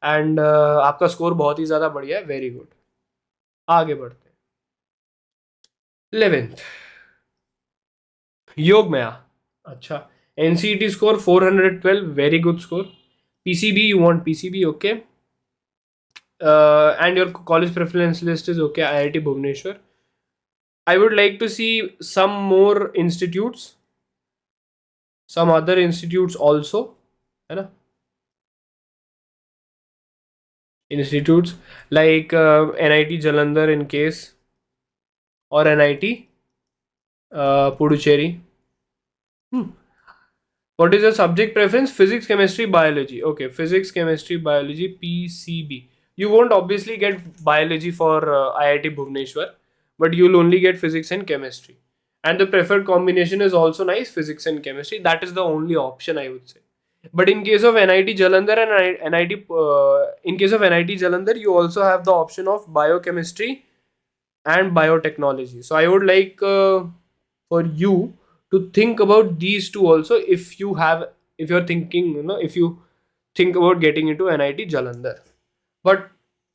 Speaker 1: And आपका स्कोर बहुत ही ज्यादा बढ़िया है, वेरी गुड। आगे बढ़ते हैं। 11th योग में अच्छा, NCET score 412, very good score. PCB, you want PCB, okay. And your college preference list is okay, IIT Bhubaneswar. I would like to see some more institutes, some other institutes also, है ना, institutes like NIT Jalandhar in case, or NIT Puducherry. What is your subject preference? Physics, chemistry, biology. Okay, physics, chemistry, biology, PCB. You won't obviously get biology for IIT Bhubaneswar, but you'll only get physics and chemistry. And the preferred combination is also nice, physics and chemistry. That is the only option, I would say. But in case of NIT Jalandhar and in case of NIT Jalandhar, you also have the option of biochemistry and biotechnology. So I would like for you to think about these two also, if you're thinking, if you think about getting into NIT Jalandhar. But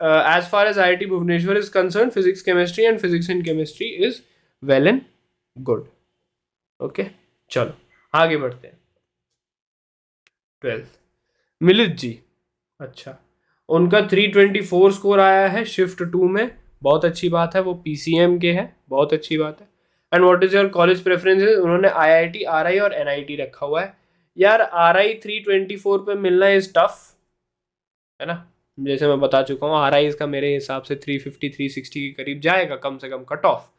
Speaker 1: as far as IIT Bhubaneswar is concerned, physics, chemistry and physics and chemistry is well and good. Okay, चलो आगे बढ़ते हैं। 12th मिलित जी, अच्छा, उनका 324 score आया है shift 2 में, बहुत अच्छी बात है। वो PCM के हैं, बहुत अच्छी बात है। And what is your college preferences? उन्होंने IIT, RI और NIT रखा हुआ है। यार RI 324 पे मिलना इज टफ, है ना, जैसे मैं बता चुका हूँ। RI इसका मेरे हिसाब से 350 360 के करीब जाएगा कम से कम कट ऑफ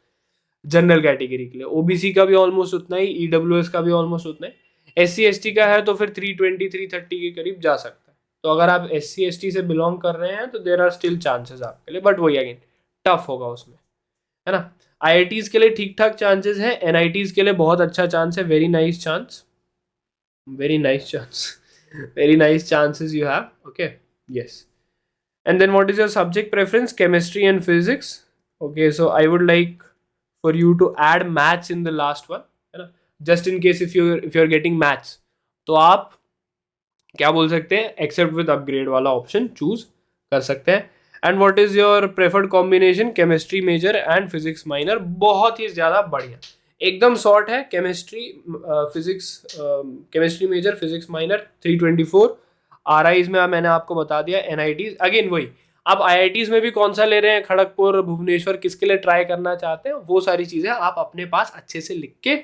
Speaker 1: जनरल कैटेगरी के लिए। OBC का भी ऑलमोस्ट उतना ही, EWS का भी ऑलमोस्ट उतना ही, SC ST का है तो फिर 320 330 के करीब जा सकता है। तो अगर आप SC ST से बिलोंग कर रहे हैं तो देर आर स्टिल चांसेस आपके लिए, बट वही अगेन टफ होगा उसमें, है ना। IITs के लिए ठीक ठाक चांसेस हैं, NITs के लिए बहुत अच्छा चांस है, very nice chance, very nice chance, very nice chances you have, okay, yes. And then what is your subject preference? Chemistry and physics. Okay, so I would like for you to add maths in the last one, है ना, just in case if you're getting maths, तो आप क्या बोल सकते हैं, accept with upgrade वाला option choose कर सकते हैं। And what is your preferred combination? Chemistry major and physics minor, बहुत ही ज़्यादा बढ़िया, एकदम शॉर्ट है। Chemistry physics, chemistry major physics minor 324। RIs में मैंने आपको बता दिया। NITs अगेन वही, आप IITs में भी कौन सा ले रहे हैं, खड़गपुर, भुवनेश्वर, किसके लिए ट्राई करना चाहते हैं, वो सारी चीज़ें आप अपने पास अच्छे से लिख के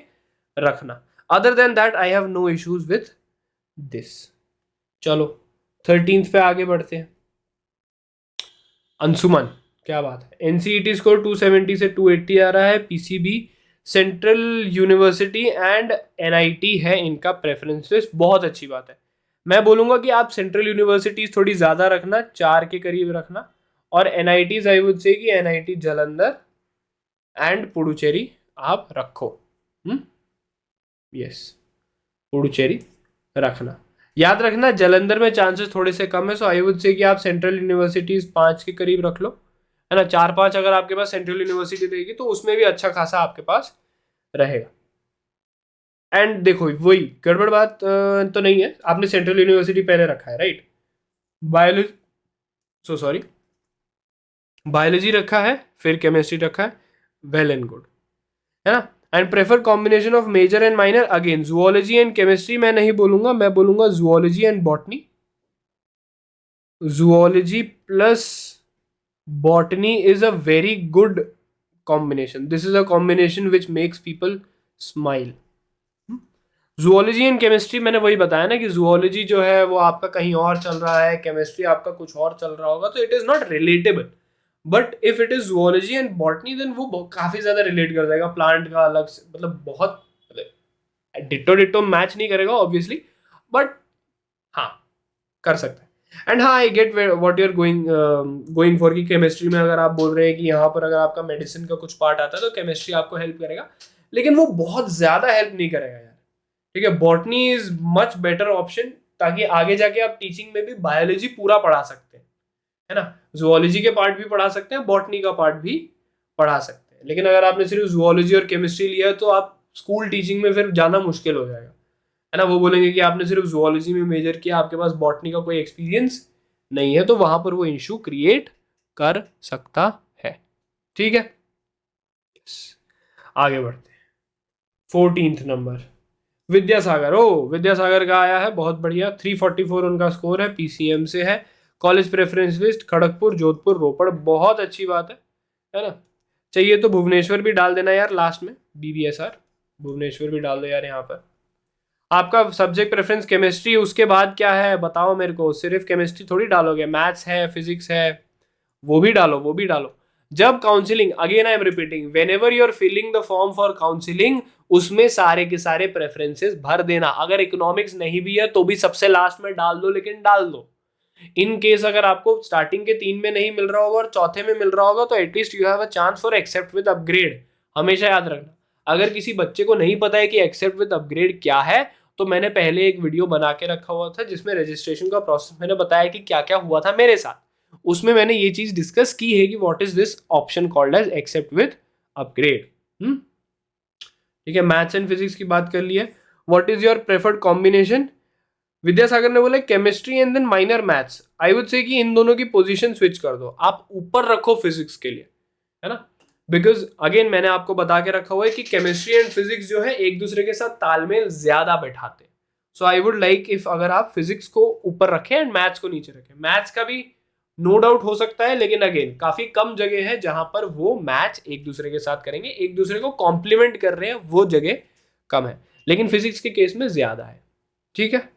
Speaker 1: रखना। Other than that I have no issues with this. चलो 13th पे आगे बढ़ते हैं। अंशुमन, क्या बात है, NCET स्कोर 270 से 280 आ रहा है। PCB, central university and NIT है इनका प्रेफरेंस लिस्ट, बहुत अच्छी बात है। मैं बोलूँगा कि आप सेंट्रल यूनिवर्सिटीज थोड़ी ज़्यादा रखना, 4 के करीब रखना, और NITs आई वुड से कि NIT जालंधर एंड पुडुचेरी आप रखो। यस, पुडुचेरी रखना। याद रखना जालंधर में चांसेस थोड़े से कम है, सो आई वुड से कि आप सेंट्रल यूनिवर्सिटीज 5 के करीब रख लो, है ना। 4-5 अगर आपके पास सेंट्रल यूनिवर्सिटी रहेगी तो उसमें भी अच्छा खासा आपके पास रहेगा। एंड देखो वही गड़बड़ बात तो नहीं है, आपने सेंट्रल यूनिवर्सिटी पहले रखा है, राइट। बायोलॉजी, सॉरी, बायोलॉजी रखा है, फिर केमिस्ट्री रखा है, वेल एंड गुड, है ना। And prefer combination of major and minor, again zoology and chemistry मैं नहीं बोलूंगा, मैं बोलूंगा zoology and botany. Zoology plus botany is a very good combination, this is a combination which makes people smile. Zoology and chemistry मैंने वही बताया ना कि जूलॉजी जो है वो आपका कहीं और चल रहा है, केमिस्ट्री आपका कुछ और चल रहा होगा, तो it is not relatable. But if it is zoology and botany then वो काफी ज्यादा रिलेट कर जाएगा, प्लांट का अलग से, मतलब बहुत डिट्टो डिट्टो मैच नहीं करेगा ऑब्वियसली, बट हाँ कर सकता है। एंड हाँ, I get what you are going for, की केमिस्ट्री में अगर आप बोल रहे हैं कि यहाँ पर अगर आपका मेडिसिन का कुछ पार्ट आता है तो केमिस्ट्री आपको हेल्प करेगा, लेकिन वो बहुत ज्यादा हेल्प नहीं करेगा यार, ठीक है। Botany is much better option, ताकि आगे जाके आप टीचिंग में भी बायोलॉजी पूरा पढ़ा सकते हैं, है ना। जूलॉजी के पार्ट भी पढ़ा सकते हैं, बॉटनी का पार्ट भी पढ़ा सकते हैं, लेकिन अगर आपने सिर्फ जूलॉजी और केमिस्ट्री लिया है तो आप स्कूल टीचिंग में फिर जाना मुश्किल हो जाएगा, है ना। वो बोलेंगे कि आपने सिर्फ जूलॉजी में मेजर किया, आपके पास बॉटनी का कोई एक्सपीरियंस नहीं है, तो वहां पर वो इशू क्रिएट कर सकता है। ठीक है, आगे बढ़ते हैं। 14th number Vidyasagar. ओ, विद्यासागर का आया है, बहुत बढ़िया। 344 उनका स्कोर है, पीसीएम से है। College preference list Kharagpur, Jodhpur, Ropar, बहुत अच्छी बात है ना। चाहिए तो भुवनेश्वर भी डाल देना यार लास्ट में, बीबीएसआर भुवनेश्वर भी डाल दो यार यहाँ पर। आपका सब्जेक्ट प्रेफरेंस केमिस्ट्री, उसके बाद क्या है बताओ मेरे को। सिर्फ केमिस्ट्री थोड़ी डालोगे, मैथ्स है, फिजिक्स है, वो भी डालो, वो भी डालो। जब counselling, again I am repeating, whenever you are filling the form for counselling, उसमें सारे के सारे प्रेफरेंसेस भर देना। अगर इकोनॉमिक्स नहीं भी है तो भी सबसे लास्ट में डाल दो, लेकिन डाल दो। इन केस अगर आपको स्टार्टिंग के 3 में नहीं मिल रहा होगा और चौथे में मिल रहा होगा तो at least you have a chance for accept with upgrade. हमेशा याद रखना, अगर किसी बच्चे को नहीं पता है कि एक्सेप्ट विद अपग्रेड क्या है, तो मैंने पहले एक वीडियो बना के रखा हुआ था जिसमें रजिस्ट्रेशन का प्रोसेस मैंने बताया कि क्या क्या हुआ था मेरे साथ। उसमें मैंने ये चीज डिस्कस की है कि what is this option called as accept with upgrade. ठीक है, मैथ्स एंड फिजिक्स की बात कर ली है। What is your preferred combination? Vidyasagar ने बोला chemistry and then minor maths. I would say कि इन दोनों की पोजीशन स्विच कर दो, आप ऊपर रखो फिजिक्स के लिए, है ना। बिकॉज अगेन मैंने आपको बता के रखा हुआ है कि केमिस्ट्री एंड फिजिक्स जो है एक दूसरे के साथ तालमेल ज्यादा बैठाते हैं। सो आई वुड लाइक इफ अगर आप फिजिक्स को ऊपर रखें एंड मैथ्स को नीचे रखें। मैथ्स का भी नो डाउट हो सकता है, लेकिन अगेन काफी कम जगह है जहां पर वो मैच एक दूसरे के साथ करेंगे, एक दूसरे को कॉम्प्लीमेंट कर रहे हैं, वो जगह कम है, लेकिन फिजिक्स के केस में ज्यादा है। ठीक है,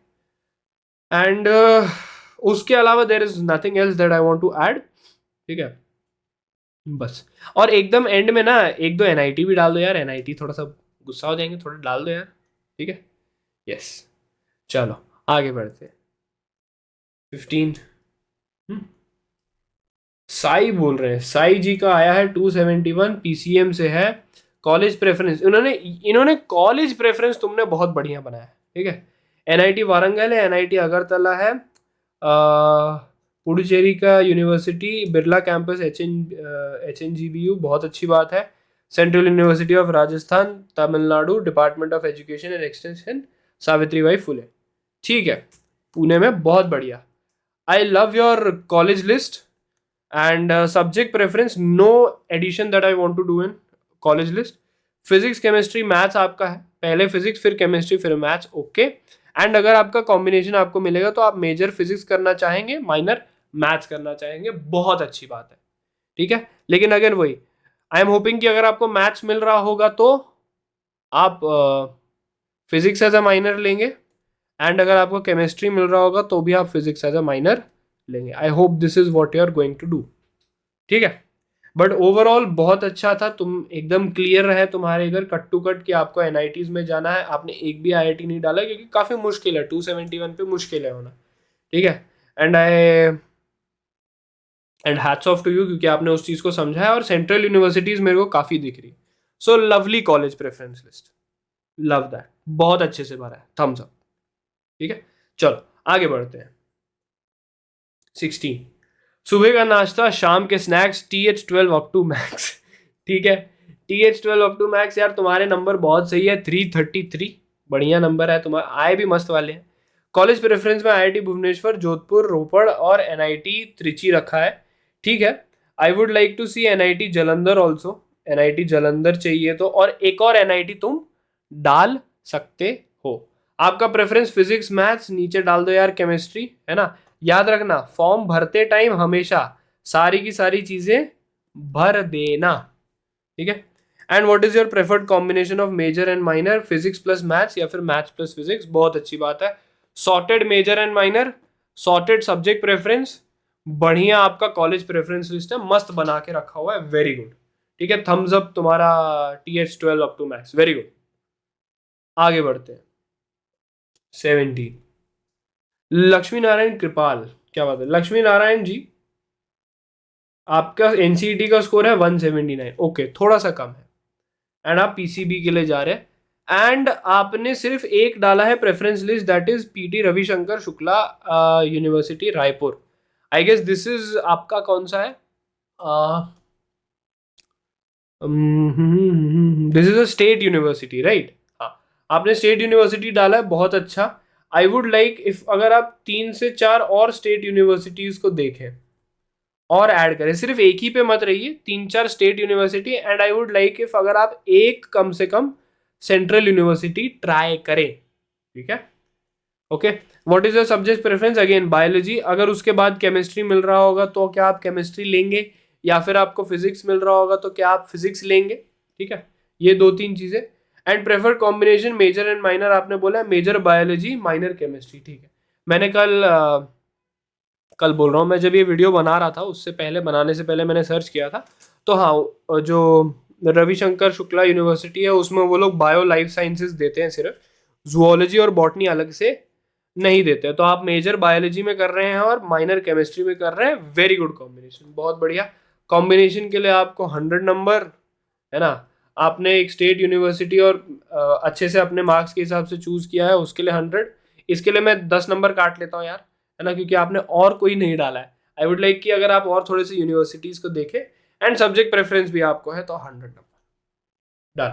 Speaker 1: एंड उसके अलावा there is nothing else that I want to add. ठीक है, बस। और एकदम एंड में ना एक दो एनआईटी भी डाल दो यार, एनआईटी थोड़ा सा गुस्सा हो जाएंगे, थोड़ा डाल दो यार। ठीक है, यस। चलो आगे बढ़ते हैं। 15 साई बोल रहे हैं, साई जी का आया है 271, पीसीएम से है। कॉलेज प्रेफरेंस, इन्होंने कॉलेज प्रेफरेंस तुमने बहुत बढ़िया बनाया है। ठीक है, एनआईटी वारंगल है, एनआईटी अगरतला है, पुडुचेरी का यूनिवर्सिटी बिरला कैंपस, एचएनजीबीयू, बहुत अच्छी बात है। Central university of Rajasthan, Tamil Nadu, department of education and extension, Savitribai Phule. ठीक है, पुणे में, बहुत बढ़िया। I love your college list and subject preference, no addition that I want to do in college list. Physics chemistry maths आपका है, पहले फिजिक्स फिर केमिस्ट्री फिर मैथ्स, ओके। एंड अगर आपका कॉम्बिनेशन आपको मिलेगा तो आप मेजर फिजिक्स करना चाहेंगे, माइनर मैथ्स करना चाहेंगे, बहुत अच्छी बात है। ठीक है, लेकिन अगर वही आई एम होपिंग कि अगर आपको मैथ्स मिल रहा होगा तो आप फिजिक्स एज अ माइनर लेंगे, एंड अगर आपको केमिस्ट्री मिल रहा होगा तो भी आप फिजिक्स एज अ माइनर लेंगे। I hope this is what you are going to do. ठीक है, बट ओवरऑल बहुत अच्छा था, तुम एकदम क्लियर रहे तुम्हारे इधर कट टू कट कि आपको एनआईटीज में जाना है। आपने एक भी आईआईटी नहीं डाला क्योंकि काफी मुश्किल है, 271 पे मुश्किल है होना। ठीक है, and hats off to you क्योंकि आपने उस चीज को समझा है, और सेंट्रल यूनिवर्सिटीज मेरे को काफी दिख रही। So lovely college preference list, love that, बहुत अच्छे से भरा है, थम्स अप। ठीक है, चलो आगे बढ़ते हैं। 16 सुबह का नाश्ता, शाम के snacks, TH12 up to max. ठीक है, TH12 अप टू मैक्स, यार तुम्हारे नंबर बहुत सही है, 333 बढ़िया नंबर है तुम्हारा, आए भी मस्त वाले हैं। कॉलेज प्रेफरेंस में आईआईटी भुवनेश्वर, जोधपुर, रोपड़ और एनआईटी त्रिची रखा है। ठीक है, I would like to see NIT Jalandhar also, NIT Jalandhar चाहिए तो, और एक और एनआईटी तुम डाल सकते हो। आपका प्रेफरेंस फिजिक्स मैथ्स, नीचे डाल दो यार केमिस्ट्री, है ना। याद रखना फॉर्म भरते टाइम हमेशा सारी की सारी चीजें भर देना। ठीक है, and what is your preferred combination of major and minor, physics plus maths या फिर मैथ्स प्लस फिजिक्स, बहुत अच्छी बात है। Sorted major and minor, sorted subject preference, बढ़िया आपका कॉलेज प्रेफरेंस लिस्ट है, मस्त बना के रखा हुआ है, वेरी गुड। ठीक है, थम्स अप तुम्हारा TH12 up to max, very good. आगे बढ़ते हैं। 17 लक्ष्मी नारायण कृपाल, क्या बात है लक्ष्मी नारायण जी, आपका एनसीईटी का स्कोर है 179, ओके थोड़ा सा कम है, एंड आप पीसीबी के लिए जा रहे हैं, एंड आपने सिर्फ एक डाला है preference list, that is PT Ravishankar Shukla university Raipur. I guess this is आपका कौन सा है, this is a state university right. हाँ, आपने स्टेट यूनिवर्सिटी डाला है, बहुत अच्छा। आई वुड लाइक इफ अगर आप 3 से 4 और स्टेट यूनिवर्सिटीज को देखें और ऐड करें, सिर्फ एक ही पे मत रहिए, 3 4 state university, and I would like if अगर आप एक कम से कम सेंट्रल यूनिवर्सिटी ट्राई करें, ठीक है। Okay, what is your subject preference, again biology. अगर उसके बाद केमिस्ट्री मिल रहा होगा तो क्या आप केमिस्ट्री लेंगे, या फिर आपको फिजिक्स मिल रहा होगा तो क्या आप फिजिक्स लेंगे, ठीक है। ये 2 3 चीजें। And preferred combination major and minor, आपने बोला है मेजर बायोलॉजी माइनर केमिस्ट्री, ठीक है। मैंने कल बोल रहा हूँ, मैं जब ये वीडियो बना रहा था उससे पहले, बनाने से पहले मैंने सर्च किया था, तो हाँ जो रविशंकर शुक्ला यूनिवर्सिटी है उसमें वो लोग बायो लाइफ साइंसेज देते हैं सिर्फ, जूलॉजी और बॉटनी अलग से नहीं देते। तो आप मेजर बायोलॉजी में कर रहे हैं और माइनर केमिस्ट्री में कर रहे हैं, वेरी गुड कॉम्बिनेशन, बहुत बढ़िया। कॉम्बिनेशन के लिए आपको 100 नंबर, है ना। आपने एक स्टेट यूनिवर्सिटी और अच्छे से अपने मार्क्स के हिसाब से चूज किया है, उसके लिए 100। इसके लिए मैं 10 नंबर काट लेता हूँ यार, है ना, क्योंकि आपने और कोई नहीं डाला है। आई वुड लाइक कि अगर आप और थोड़े से यूनिवर्सिटीज को देखें एंड सब्जेक्ट प्रेफरेंस भी आपको है तो 100 नंबर डन,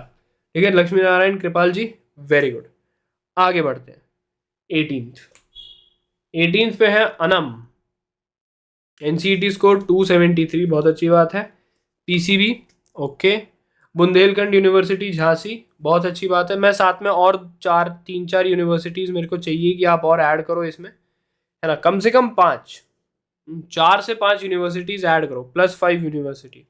Speaker 1: ठीक है। लक्ष्मी नारायण कृपाल जी, वेरी गुड। आगे बढ़ते हैं। 18th पे है अनम, एनसीईटी स्कोर 273, बहुत अच्छी बात है। PCB, okay. Bundelkhand university Jhansi, बहुत अच्छी बात है। मैं साथ में और 3 4 यूनिवर्सिटीज मेरे को चाहिए कि आप और ऐड करो इसमें, है ना, कम से कम 5, 4 से 5 यूनिवर्सिटीज ऐड करो, +5 यूनिवर्सिटी।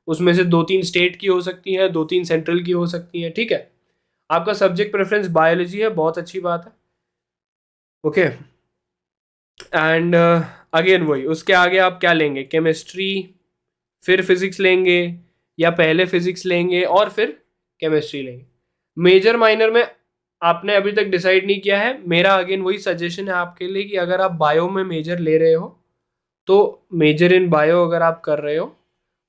Speaker 1: उसमें से 2 3 स्टेट की हो सकती हैं, 2 3 सेंट्रल की हो सकती हैं, ठीक है। आपका सब्जेक्ट प्रेफरेंस बायोलॉजी है, बहुत अच्छी बात है, ओके। एंड अगेन वही, उसके आगे आप क्या लेंगे, केमिस्ट्री फिर फिजिक्स लेंगे, या पहले फिजिक्स लेंगे और फिर केमिस्ट्री लेंगे। मेजर माइनर में आपने अभी तक डिसाइड नहीं किया है। मेरा अगेन वही सजेशन है आपके लिए कि अगर आप बायो में मेजर ले रहे हो तो मेजर इन बायो अगर आप कर रहे हो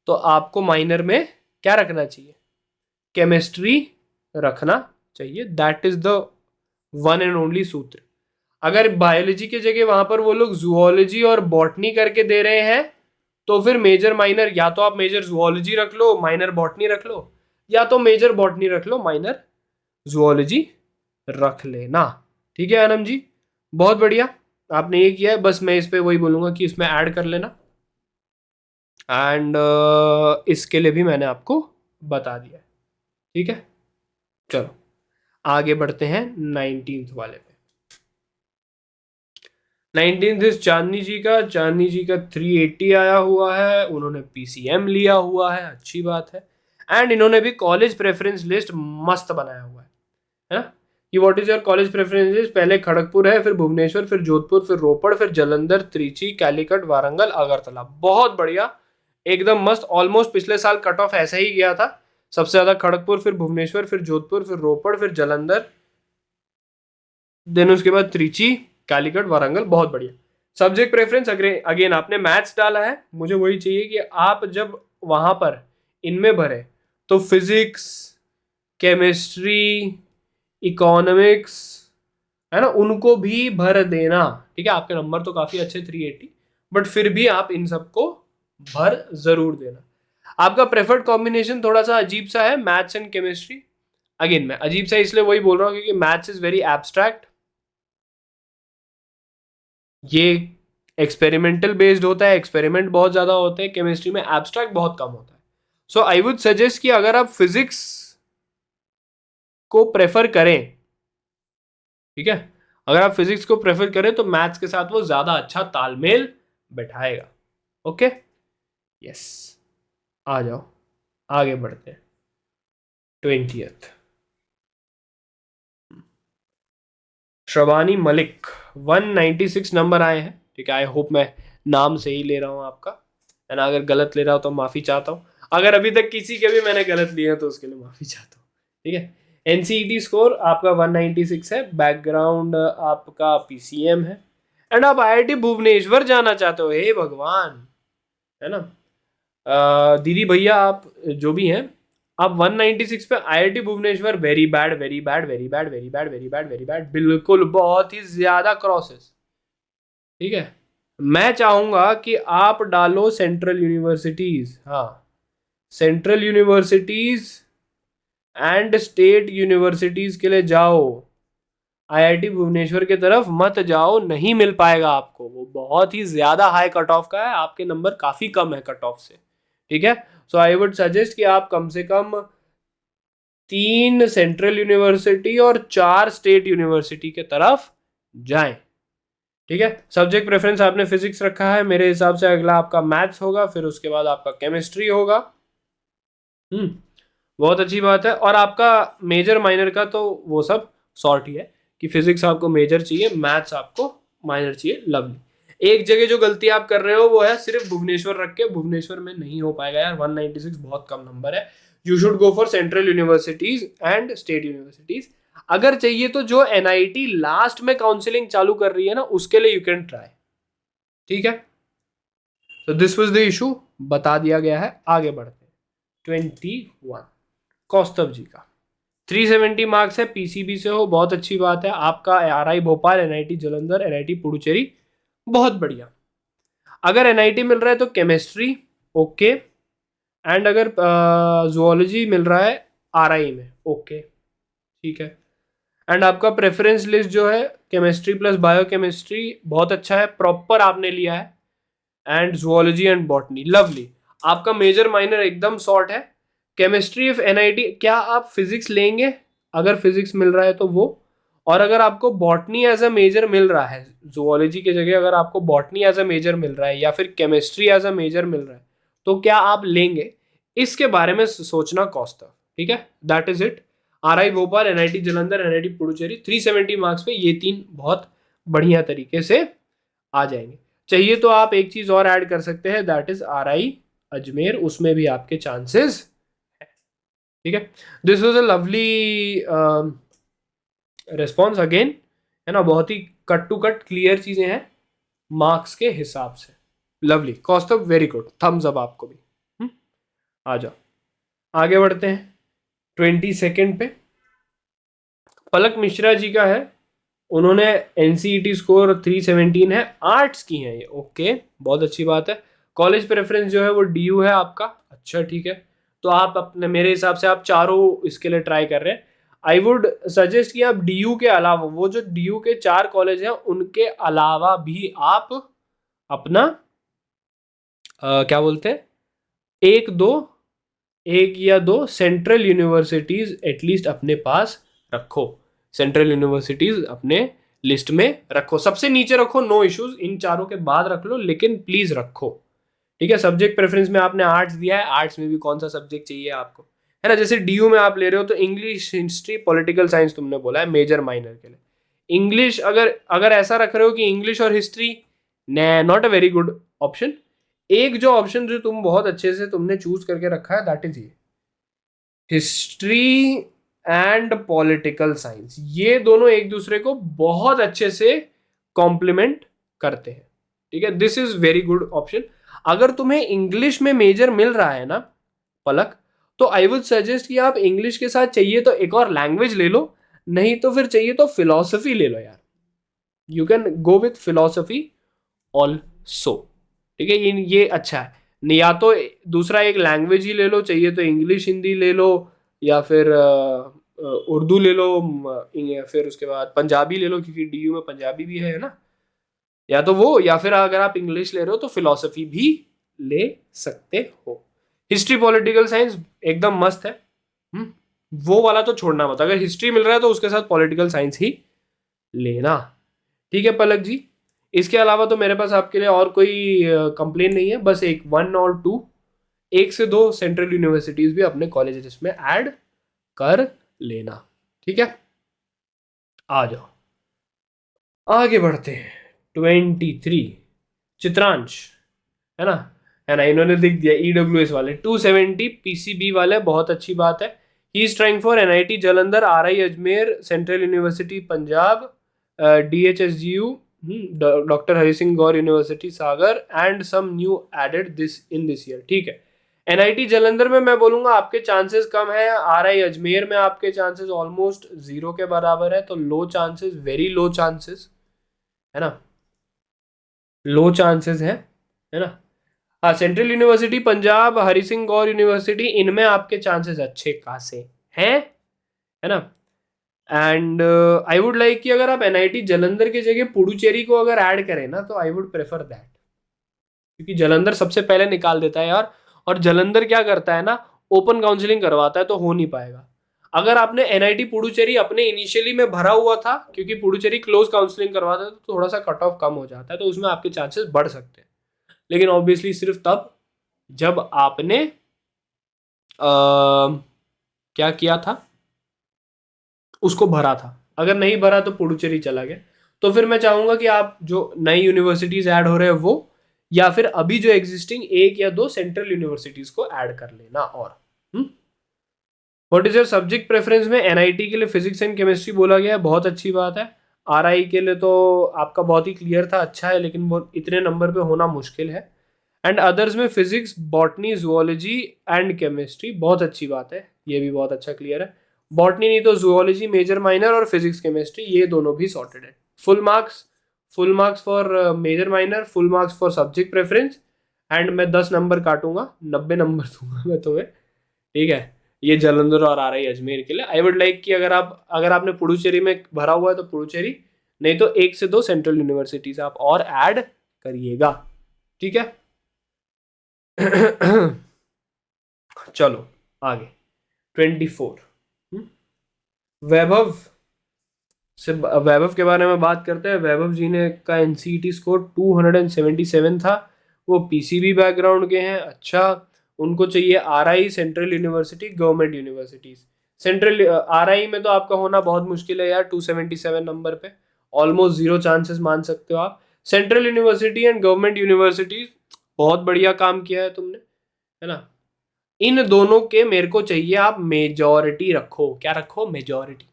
Speaker 1: तो आपको माइनर में क्या रखना चाहिए, केमिस्ट्री रखना चाहिए। That is the one and only सूत्र। अगर बायोलॉजी की जगह वहां पर वो लोग जूलॉजी और बॉटनी करके दे रहे हैं तो फिर मेजर माइनर, या तो आप मेजर जूलॉजी रख लो माइनर बॉटनी रख लो, या तो मेजर बॉटनी रख लो माइनर जूलॉजी रख लेना, ठीक है आनंद जी, बहुत बढ़िया। आपने ये किया है, बस मैं इस पे वही बोलूंगा कि इसमें ऐड कर लेना। एंड इसके लिए भी मैंने आपको बता दिया है, ठीक है। चलो आगे बढ़ते हैं 19th वाले पे। 19th इस चांदनी जी का 380 आया हुआ है, उन्होंने पीसीएम लिया हुआ है, अच्छी बात है। एंड इन्होंने भी कॉलेज प्रेफरेंस लिस्ट मस्त बनाया हुआ है ना, कि what is your college preferences, पहले खड़गपुर है, फिर भुवनेश्वर, फिर जोधपुर, फिर रोपड़, फिर जलंधर, त्रिची, कैलीकट, वारंगल, अगरतला, बहुत बढ़िया, एकदम मस्त। ऑलमोस्ट पिछले साल कट ऑफ ऐसा ही गया था, सबसे ज्यादा खड़गपुर, फिर भुवनेश्वर, फिर जोधपुर, फिर रोपड़, फिर जलंधर, देन उसके बाद त्रिची, कालीकट, वारंगल, बहुत बढ़िया। सब्जेक्ट प्रेफरेंस अगेन आपने मैथ्स डाला है, मुझे वही चाहिए कि आप जब वहां पर इनमें भरे तो फिजिक्स, केमिस्ट्री, इकोनॉमिक्स, है ना, उनको भी भर देना, ठीक है। आपके नंबर तो काफी अच्छे 380, बट फिर भी आप इन सबको भर जरूर देना। आपका प्रेफर्ड कॉम्बिनेशन थोड़ा सा अजीब सा है, मैथ्स एंड केमिस्ट्री। अगेन मैं अजीब सा इसलिए वही बोल रहा हूँ क्योंकि मैथ्स इज वेरी एब्स्ट्रैक्ट, ये एक्सपेरिमेंटल बेस्ड होता है, एक्सपेरिमेंट बहुत ज्यादा होते हैं, केमिस्ट्री में एब्स्ट्रैक्ट बहुत कम होता है। सो आई वुड सजेस्ट कि अगर आप फिजिक्स को प्रेफर करें, ठीक है, अगर आप फिजिक्स को प्रेफर करें तो मैथ्स के साथ वो ज्यादा अच्छा तालमेल बैठाएगा, ओके। यस, आ जाओ आगे बढ़ते हैं। 20th शबानी मलिक, 196 नंबर आए हैं, ठीक है। आई होप मैं नाम सही ले रहा हूँ आपका, है ना, अगर गलत ले रहा हूँ तो माफी चाहता हूँ, अगर अभी तक किसी के भी मैंने गलत लिए हैं तो उसके लिए माफी चाहता हूँ, ठीक है। एनसीईटी स्कोर आपका 196 है, बैकग्राउंड आपका पीसीएम है, एंड आप आईआईटी भुवनेश्वर जाना चाहते हो, हे भगवान, है ना। दीदी भैया आप जो भी हैं, आप 196 पे IIT Bhubaneswar, very bad very bad very bad very bad very bad very bad, बिल्कुल बहुत ही ज्यादा क्रॉसेस, ठीक है। मैं चाहूंगा कि आप डालो सेंट्रल यूनिवर्सिटीज, हाँ, central universities and state universities के लिए जाओ। आईआईटी भुवनेश्वर की तरफ मत जाओ, नहीं मिल पाएगा आपको, वो बहुत ही ज्यादा हाई कट ऑफ का है, आपके नंबर काफी कम है कट ऑफ से, ठीक है। सो आई वुड सजेस्ट कि आप कम से कम 3 सेंट्रल यूनिवर्सिटी और 4 स्टेट यूनिवर्सिटी के तरफ जाएं, ठीक है। सब्जेक्ट प्रेफरेंस आपने फिजिक्स रखा है, मेरे हिसाब से अगला आपका मैथ्स होगा, फिर उसके बाद आपका केमिस्ट्री होगा। बहुत अच्छी बात है। और आपका मेजर माइनर का तो वो सब सॉर्ट ही है कि फिजिक्स आपको मेजर चाहिए, मैथ्स आपको माइनर चाहिए। लवली। एक जगह जो गलती आप कर रहे हो वो है सिर्फ भुवनेश्वर रख के, भुवनेश्वर में नहीं हो पाएगा यार, 196 बहुत कम नंबर है। You should go for central universities and state universities. अगर चाहिए तो जो एनआईटी लास्ट में काउंसलिंग चालू कर रही है ना, उसके लिए यू कैन ट्राई, ठीक है। तो दिस वाज द इशू, बता दिया गया है। आगे बढ़ते हैं। 21 कौस्तभ जी का 370 मार्क्स है, पीसीबी से हो, बहुत अच्छी बात है। आपका RI Bhopal, NIT Jalandhar, NIT Puducherry, बहुत बढ़िया। अगर एनआईटी मिल रहा है तो केमिस्ट्री ओके, एंड अगर जुओलॉजी मिल रहा है आरआई में ओके, ठीक है। एंड आपका प्रेफरेंस लिस्ट जो है केमिस्ट्री प्लस बायोकेमिस्ट्री, बहुत अच्छा है, प्रॉपर आपने लिया है, एंड जुओलॉजी एंड बॉटनी, लवली। आपका मेजर माइनर एकदम शॉर्ट है। केमिस्ट्री ऑफ एनआईटी, क्या आप फिजिक्स लेंगे? अगर फिजिक्स मिल रहा है तो वो, और अगर आपको बॉटनी एज अ मेजर मिल रहा है, जुओलॉजी की जगह अगर आपको बॉटनी एज अ मेजर मिल रहा है या फिर केमिस्ट्री एज अ मेजर मिल रहा है, तो क्या आप लेंगे? इसके बारे में सोचना कौस्तभ, ठीक है। That is it. RI Bhopal, NIT Jalandhar, NIT Puducherry, 370 marks पे ये 3 बहुत बढ़िया तरीके से आ जाएंगे। चाहिए तो आप एक चीज और ऐड कर सकते हैं, दैट इज आरआई अजमेर, उसमें भी आपके चांसेस है, ठीक है। This was a lovely response again, है ना, बहुत ही कट टू कट क्लियर चीजें हैं मार्क्स के हिसाब से। Lovely Kaustubh, very good, thumbs up आपको भी। आ जाओ, आगे बढ़ते हैं। 22 पे पलक मिश्रा जी का है, उन्होंने एनसीईटी स्कोर 317 है, आर्ट्स की हैं ये, ओके, बहुत अच्छी बात है। कॉलेज प्रेफरेंस जो है वो डीयू है आपका, अच्छा ठीक है। तो आप अपने, मेरे हिसाब से आप चारों इसके लिए ट्राई कर रहे हैं। आई वुड सजेस्ट कि आप डीयू के अलावा, वो जो डीयू के 4 कॉलेज हैं उनके अलावा भी आप अपना क्या बोलते हैं, एक दो, एक या दो सेंट्रल यूनिवर्सिटीज एटलीस्ट अपने पास रखो। सेंट्रल यूनिवर्सिटीज अपने लिस्ट में रखो, सबसे नीचे रखो, नो इश्यूज, इन चारों के बाद रख लो, लेकिन प्लीज रखो, ठीक है। सब्जेक्ट प्रेफरेंस में आपने आर्ट्स दिया है, आर्ट्स में भी कौन सा सब्जेक्ट चाहिए आपको, है ना। जैसे डीयू में आप ले रहे हो तो इंग्लिश, हिस्ट्री, पॉलिटिकल साइंस तुमने बोला है मेजर माइनर के लिए। इंग्लिश अगर अगर ऐसा रख रहे हो कि इंग्लिश और history, not a very good option. एक जो ऑप्शन जो तुम बहुत अच्छे से तुमने चूज करके रखा है, दैट इज ये हिस्ट्री एंड पॉलिटिकल साइंस, ये दोनों एक दूसरे को बहुत अच्छे से कॉम्प्लीमेंट करते हैं, ठीक है। This is very good option. अगर तुम्हें इंग्लिश में मेजर मिल रहा है ना पलक, तो आई वुड सजेस्ट कि आप इंग्लिश के साथ चाहिए तो एक और लैंग्वेज ले लो, नहीं तो फिर चाहिए तो फिलोसफी ले लो यार, you can go with philosophy also, ठीक है। ये अच्छा है। या तो दूसरा एक लैंग्वेज ही ले लो, चाहिए तो इंग्लिश हिंदी ले लो, या फिर उर्दू ले लो, या फिर उसके बाद पंजाबी ले लो, क्योंकि डीयू में पंजाबी भी है ना। या तो वो, या फिर अगर आप इंग्लिश ले रहे हो तो फिलोसफी भी ले सकते हो। हिस्ट्री पॉलिटिकल साइंस एकदम मस्त है। हम्म, वो वाला तो छोड़ना मत, अगर हिस्ट्री मिल रहा है तो उसके साथ पॉलिटिकल साइंस ही लेना, ठीक है पलक जी। इसके अलावा तो मेरे पास आपके लिए और कोई कंप्लेन नहीं है, बस एक 1 और 2, 1 से 2 सेंट्रल यूनिवर्सिटीज भी अपने कॉलेज में ऐड कर लेना, ठीक है। आ जाओ, आगे बढ़ते हैं। 23 चित्रांश, है ना, है ना, इन्होंने लिख दिया ईडब्ल्यूएस वाले 270 पीसीबी वाले, बहुत अच्छी बात है। He is trying for NIT Jalandhar, RI Ajmer, central university Punjab, DHSGU, doctor Hari Singh Gour university Sagar, and some new added this in this year, ठीक है। एनआईटी जालंधर में मैं बोलूंगा आपके चांसेस कम है, आरआई अजमेर में आपके चांसेस ऑलमोस्ट 0 के बराबर है, तो लो चांसेस, वेरी लो चांसेस, है ना। लो चांसेस है ना। हाँ, central university Punjab, Hari Singh Gour university, इनमें आपके चांसेस अच्छे खासे हैं, है ना। एंड आई वुड लाइक कि अगर आप एनआईटी जालंधर की जगह पुडुचेरी को अगर ऐड करें ना, तो आई वुड प्रेफर दैट, क्योंकि जालंधर सबसे पहले निकाल देता है यार। और जालंधर क्या करता है ना, ओपन काउंसलिंग करवाता है, तो हो नहीं पाएगा। अगर आपने एनआईटी पुडुचेरी अपने इनिशियली में भरा हुआ था, क्योंकि पुडुचेरी क्लोज काउंसलिंग करवाता है, तो थोड़ा सा कट ऑफ कम हो जाता है, तो उसमें आपके चांसेस बढ़ सकते हैं। लेकिन ऑब्वियसली सिर्फ तब जब आपने क्या किया था, उसको भरा था। अगर नहीं भरा तो पुडुचेरी चला गया। तो फिर मैं चाहूंगा कि आप जो नई यूनिवर्सिटीज ऐड हो रहे हैं वो, या फिर अभी जो एग्जिस्टिंग एक या दो सेंट्रल यूनिवर्सिटीज को ऐड कर लेना। और what is your subject preference में एनआईटी के लिए फिजिक्स एंड केमिस्ट्री बोला गया है, बहुत अच्छी बात है। आरआई के लिए तो आपका बहुत ही क्लियर था, अच्छा है, लेकिन वो इतने नंबर पे होना मुश्किल है। एंड अदर्स में फिजिक्स, बॉटनी, जुओलॉजी एंड केमिस्ट्री, बहुत अच्छी बात है, ये भी बहुत अच्छा क्लियर है। बॉटनी नहीं तो जुओलॉजी मेजर माइनर, और फिजिक्स केमिस्ट्री ये दोनों भी सॉर्टेड है। Full marks for major minor, full marks for subject preference. And मैं 10 नंबर काटूंगा, 90 नंबर दूंगा मैं तुम्हें, ठीक है। ये जालंधर और आ रही अजमेर के लिए। आई वुड लाइक कि अगर आपने पुडुचेरी में भरा हुआ है तो पुडुचेरी, नहीं तो एक से दो सेंट्रल यूनिवर्सिटीज आप और ऐड करिएगा, ठीक है। चलो आगे 24। वैभव वैभव के बारे में बात करते हैं। वैभव जी ने का एनसीईटी स्कोर 277 था। वो पीसीबी बैकग्राउंड के हैं, अच्छा। उनको चाहिए RI, central university, government universities. Central RI में तो आपका होना बहुत मुश्किल है यार, 277 नंबर पे, ऑलमोस्ट जीरो चांसेस मान सकते हो आप। Central university and government universities, बहुत बढ़िया काम किया है तुमने, है ना। इन दोनों के मेरे को चाहिए आप मेजॉरिटी रखो। क्या रखो? मेजॉरिटी।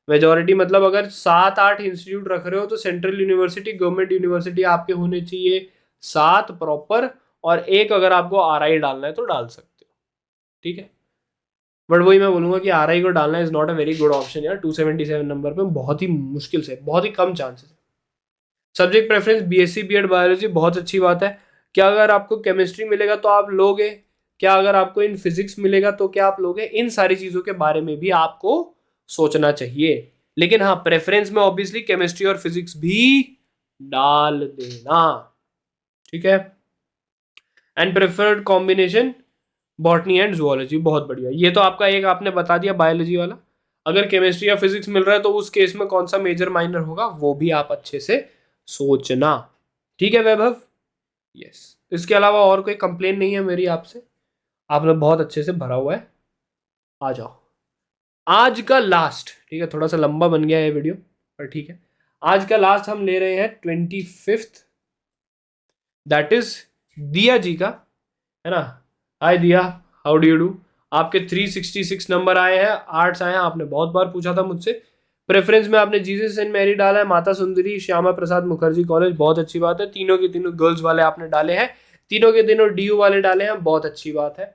Speaker 1: मेजॉरिटी मतलब अगर 7-8 इंस्टीट्यूट रख रहे हो तो सेंट्रल यूनिवर्सिटी, गवर्नमेंट यूनिवर्सिटी आपके होने चाहिए 7 प्रॉपर, और एक अगर आपको आरआई डालना है तो डाल सकते हो, ठीक है। बट वही मैं बोलूंगा कि आरआई को डालना is not a very good option यार, 277 नंबर पे बहुत ही मुश्किल से, बहुत ही कम चांसेस है। Subject preference BSc BEd biology, बहुत अच्छी बात है। क्या अगर आपको केमिस्ट्री मिलेगा तो आप लोगे? क्या अगर आपको इन फिजिक्स मिलेगा तो क्या आप लोगे? इन सारी चीजों के बारे में भी आपको सोचना चाहिए। लेकिन हाँ, प्रेफरेंस में ऑब्वियसली केमिस्ट्री और फिजिक्स भी डाल देना, ठीक है। And preferred combination botany and zoology, बहुत बढ़िया। ये तो आपका एक आपने बता दिया बायोलॉजी वाला। अगर केमिस्ट्री या फिजिक्स मिल रहा है तो उस केस में कौन सा मेजर माइनर होगा वो भी आप अच्छे से सोचना, ठीक है वैभव। यस, इसके अलावा और कोई कंप्लेन नहीं है मेरी आपसे, आपने बहुत अच्छे से भरा हुआ है। आ जाओ आज का लास्ट, ठीक है, थोड़ा सा लंबा बन गया है वीडियो, पर ठीक है। आज का लास्ट हम ले रहे हैं 25th, दैट इज दिया जी का, है ना। हाय दिया, हाउ डू यू डू। आपके 366 नंबर आए हैं, आर्ट्स आए हैं। आपने बहुत बार पूछा था मुझसे। प्रेफरेंस में आपने जीसस एंड मैरी डाला है, माता सुंदरी श्यामा प्रसाद मुखर्जी कॉलेज, बहुत अच्छी बात है। तीनों के तीनों गर्ल्स वाले आपने डाले हैं, तीनों के तीनों डीयू वाले डाले हैं, बहुत अच्छी बात है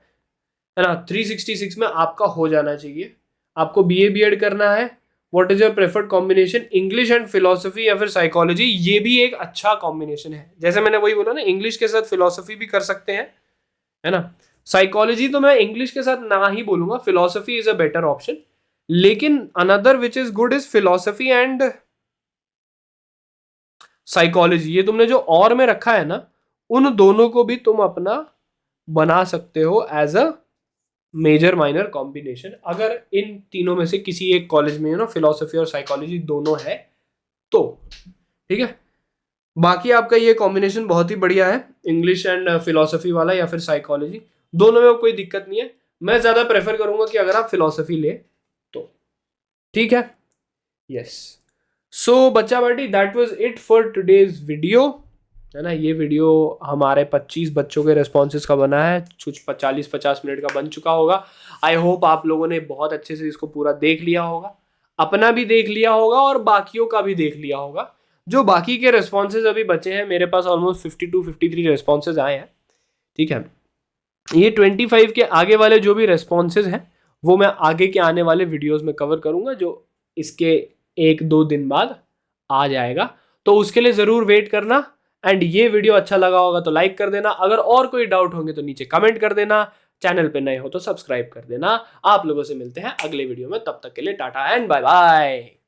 Speaker 1: ना। 366 में आपका हो जाना चाहिए। आपको बीए बीएड करना है। What is your preferred combination? English and philosophy या फिर साइकोलॉजी, ये भी एक अच्छा कॉम्बिनेशन है। जैसे मैंने वही बोला ना, इंग्लिश के साथ फिलोसफी भी कर सकते हैं, है ना। साइकोलॉजी तो मैं इंग्लिश के साथ ना ही बोलूंगा, philosophy is a better option. लेकिन another which is good is philosophy and psychology. ये तुमने जो और में रखा है ना, उन दोनों को भी तुम अपना बना सकते हो as a major minor combination, अगर इन तीनों में से किसी एक कॉलेज में ना फिलोसफी और साइकोलॉजी दोनों है तो, ठीक है। बाकी आपका ये कॉम्बिनेशन बहुत ही बढ़िया है, इंग्लिश एंड फिलोसफी वाला या फिर साइकोलॉजी, दोनों में कोई दिक्कत नहीं है। मैं ज्यादा प्रेफर करूंगा कि अगर आप फिलोसफी ले तो, ठीक है। यस, सो बच्चा party, that was it for today's video, है ना। ये वीडियो हमारे 25 बच्चों के रेस्पॉन्सेज का बना है, कुछ 40-50 मिनट का बन चुका होगा। आई होप आप लोगों ने बहुत अच्छे से इसको पूरा देख लिया होगा, अपना भी देख लिया होगा और बाकियों का भी देख लिया होगा। जो बाकी के रेस्पॉन्सेज अभी बचे हैं, मेरे पास ऑलमोस्ट 52-53 रेस्पॉन्सेज आए हैं, ठीक है। ये 25 के आगे वाले जो भी रेस्पॉन्सेज हैं वो मैं आगे के आने वाले वीडियोस में कवर करूंगा, जो इसके 1-2 दिन बाद आ जाएगा, तो उसके लिए ज़रूर वेट करना। एंड ये वीडियो अच्छा लगा होगा तो लाइक कर देना, अगर और कोई डाउट होंगे तो नीचे कमेंट कर देना, चैनल पे नए हो तो सब्सक्राइब कर देना। आप लोगों से मिलते हैं अगले वीडियो में, तब तक के लिए टाटा एंड बाय बाय।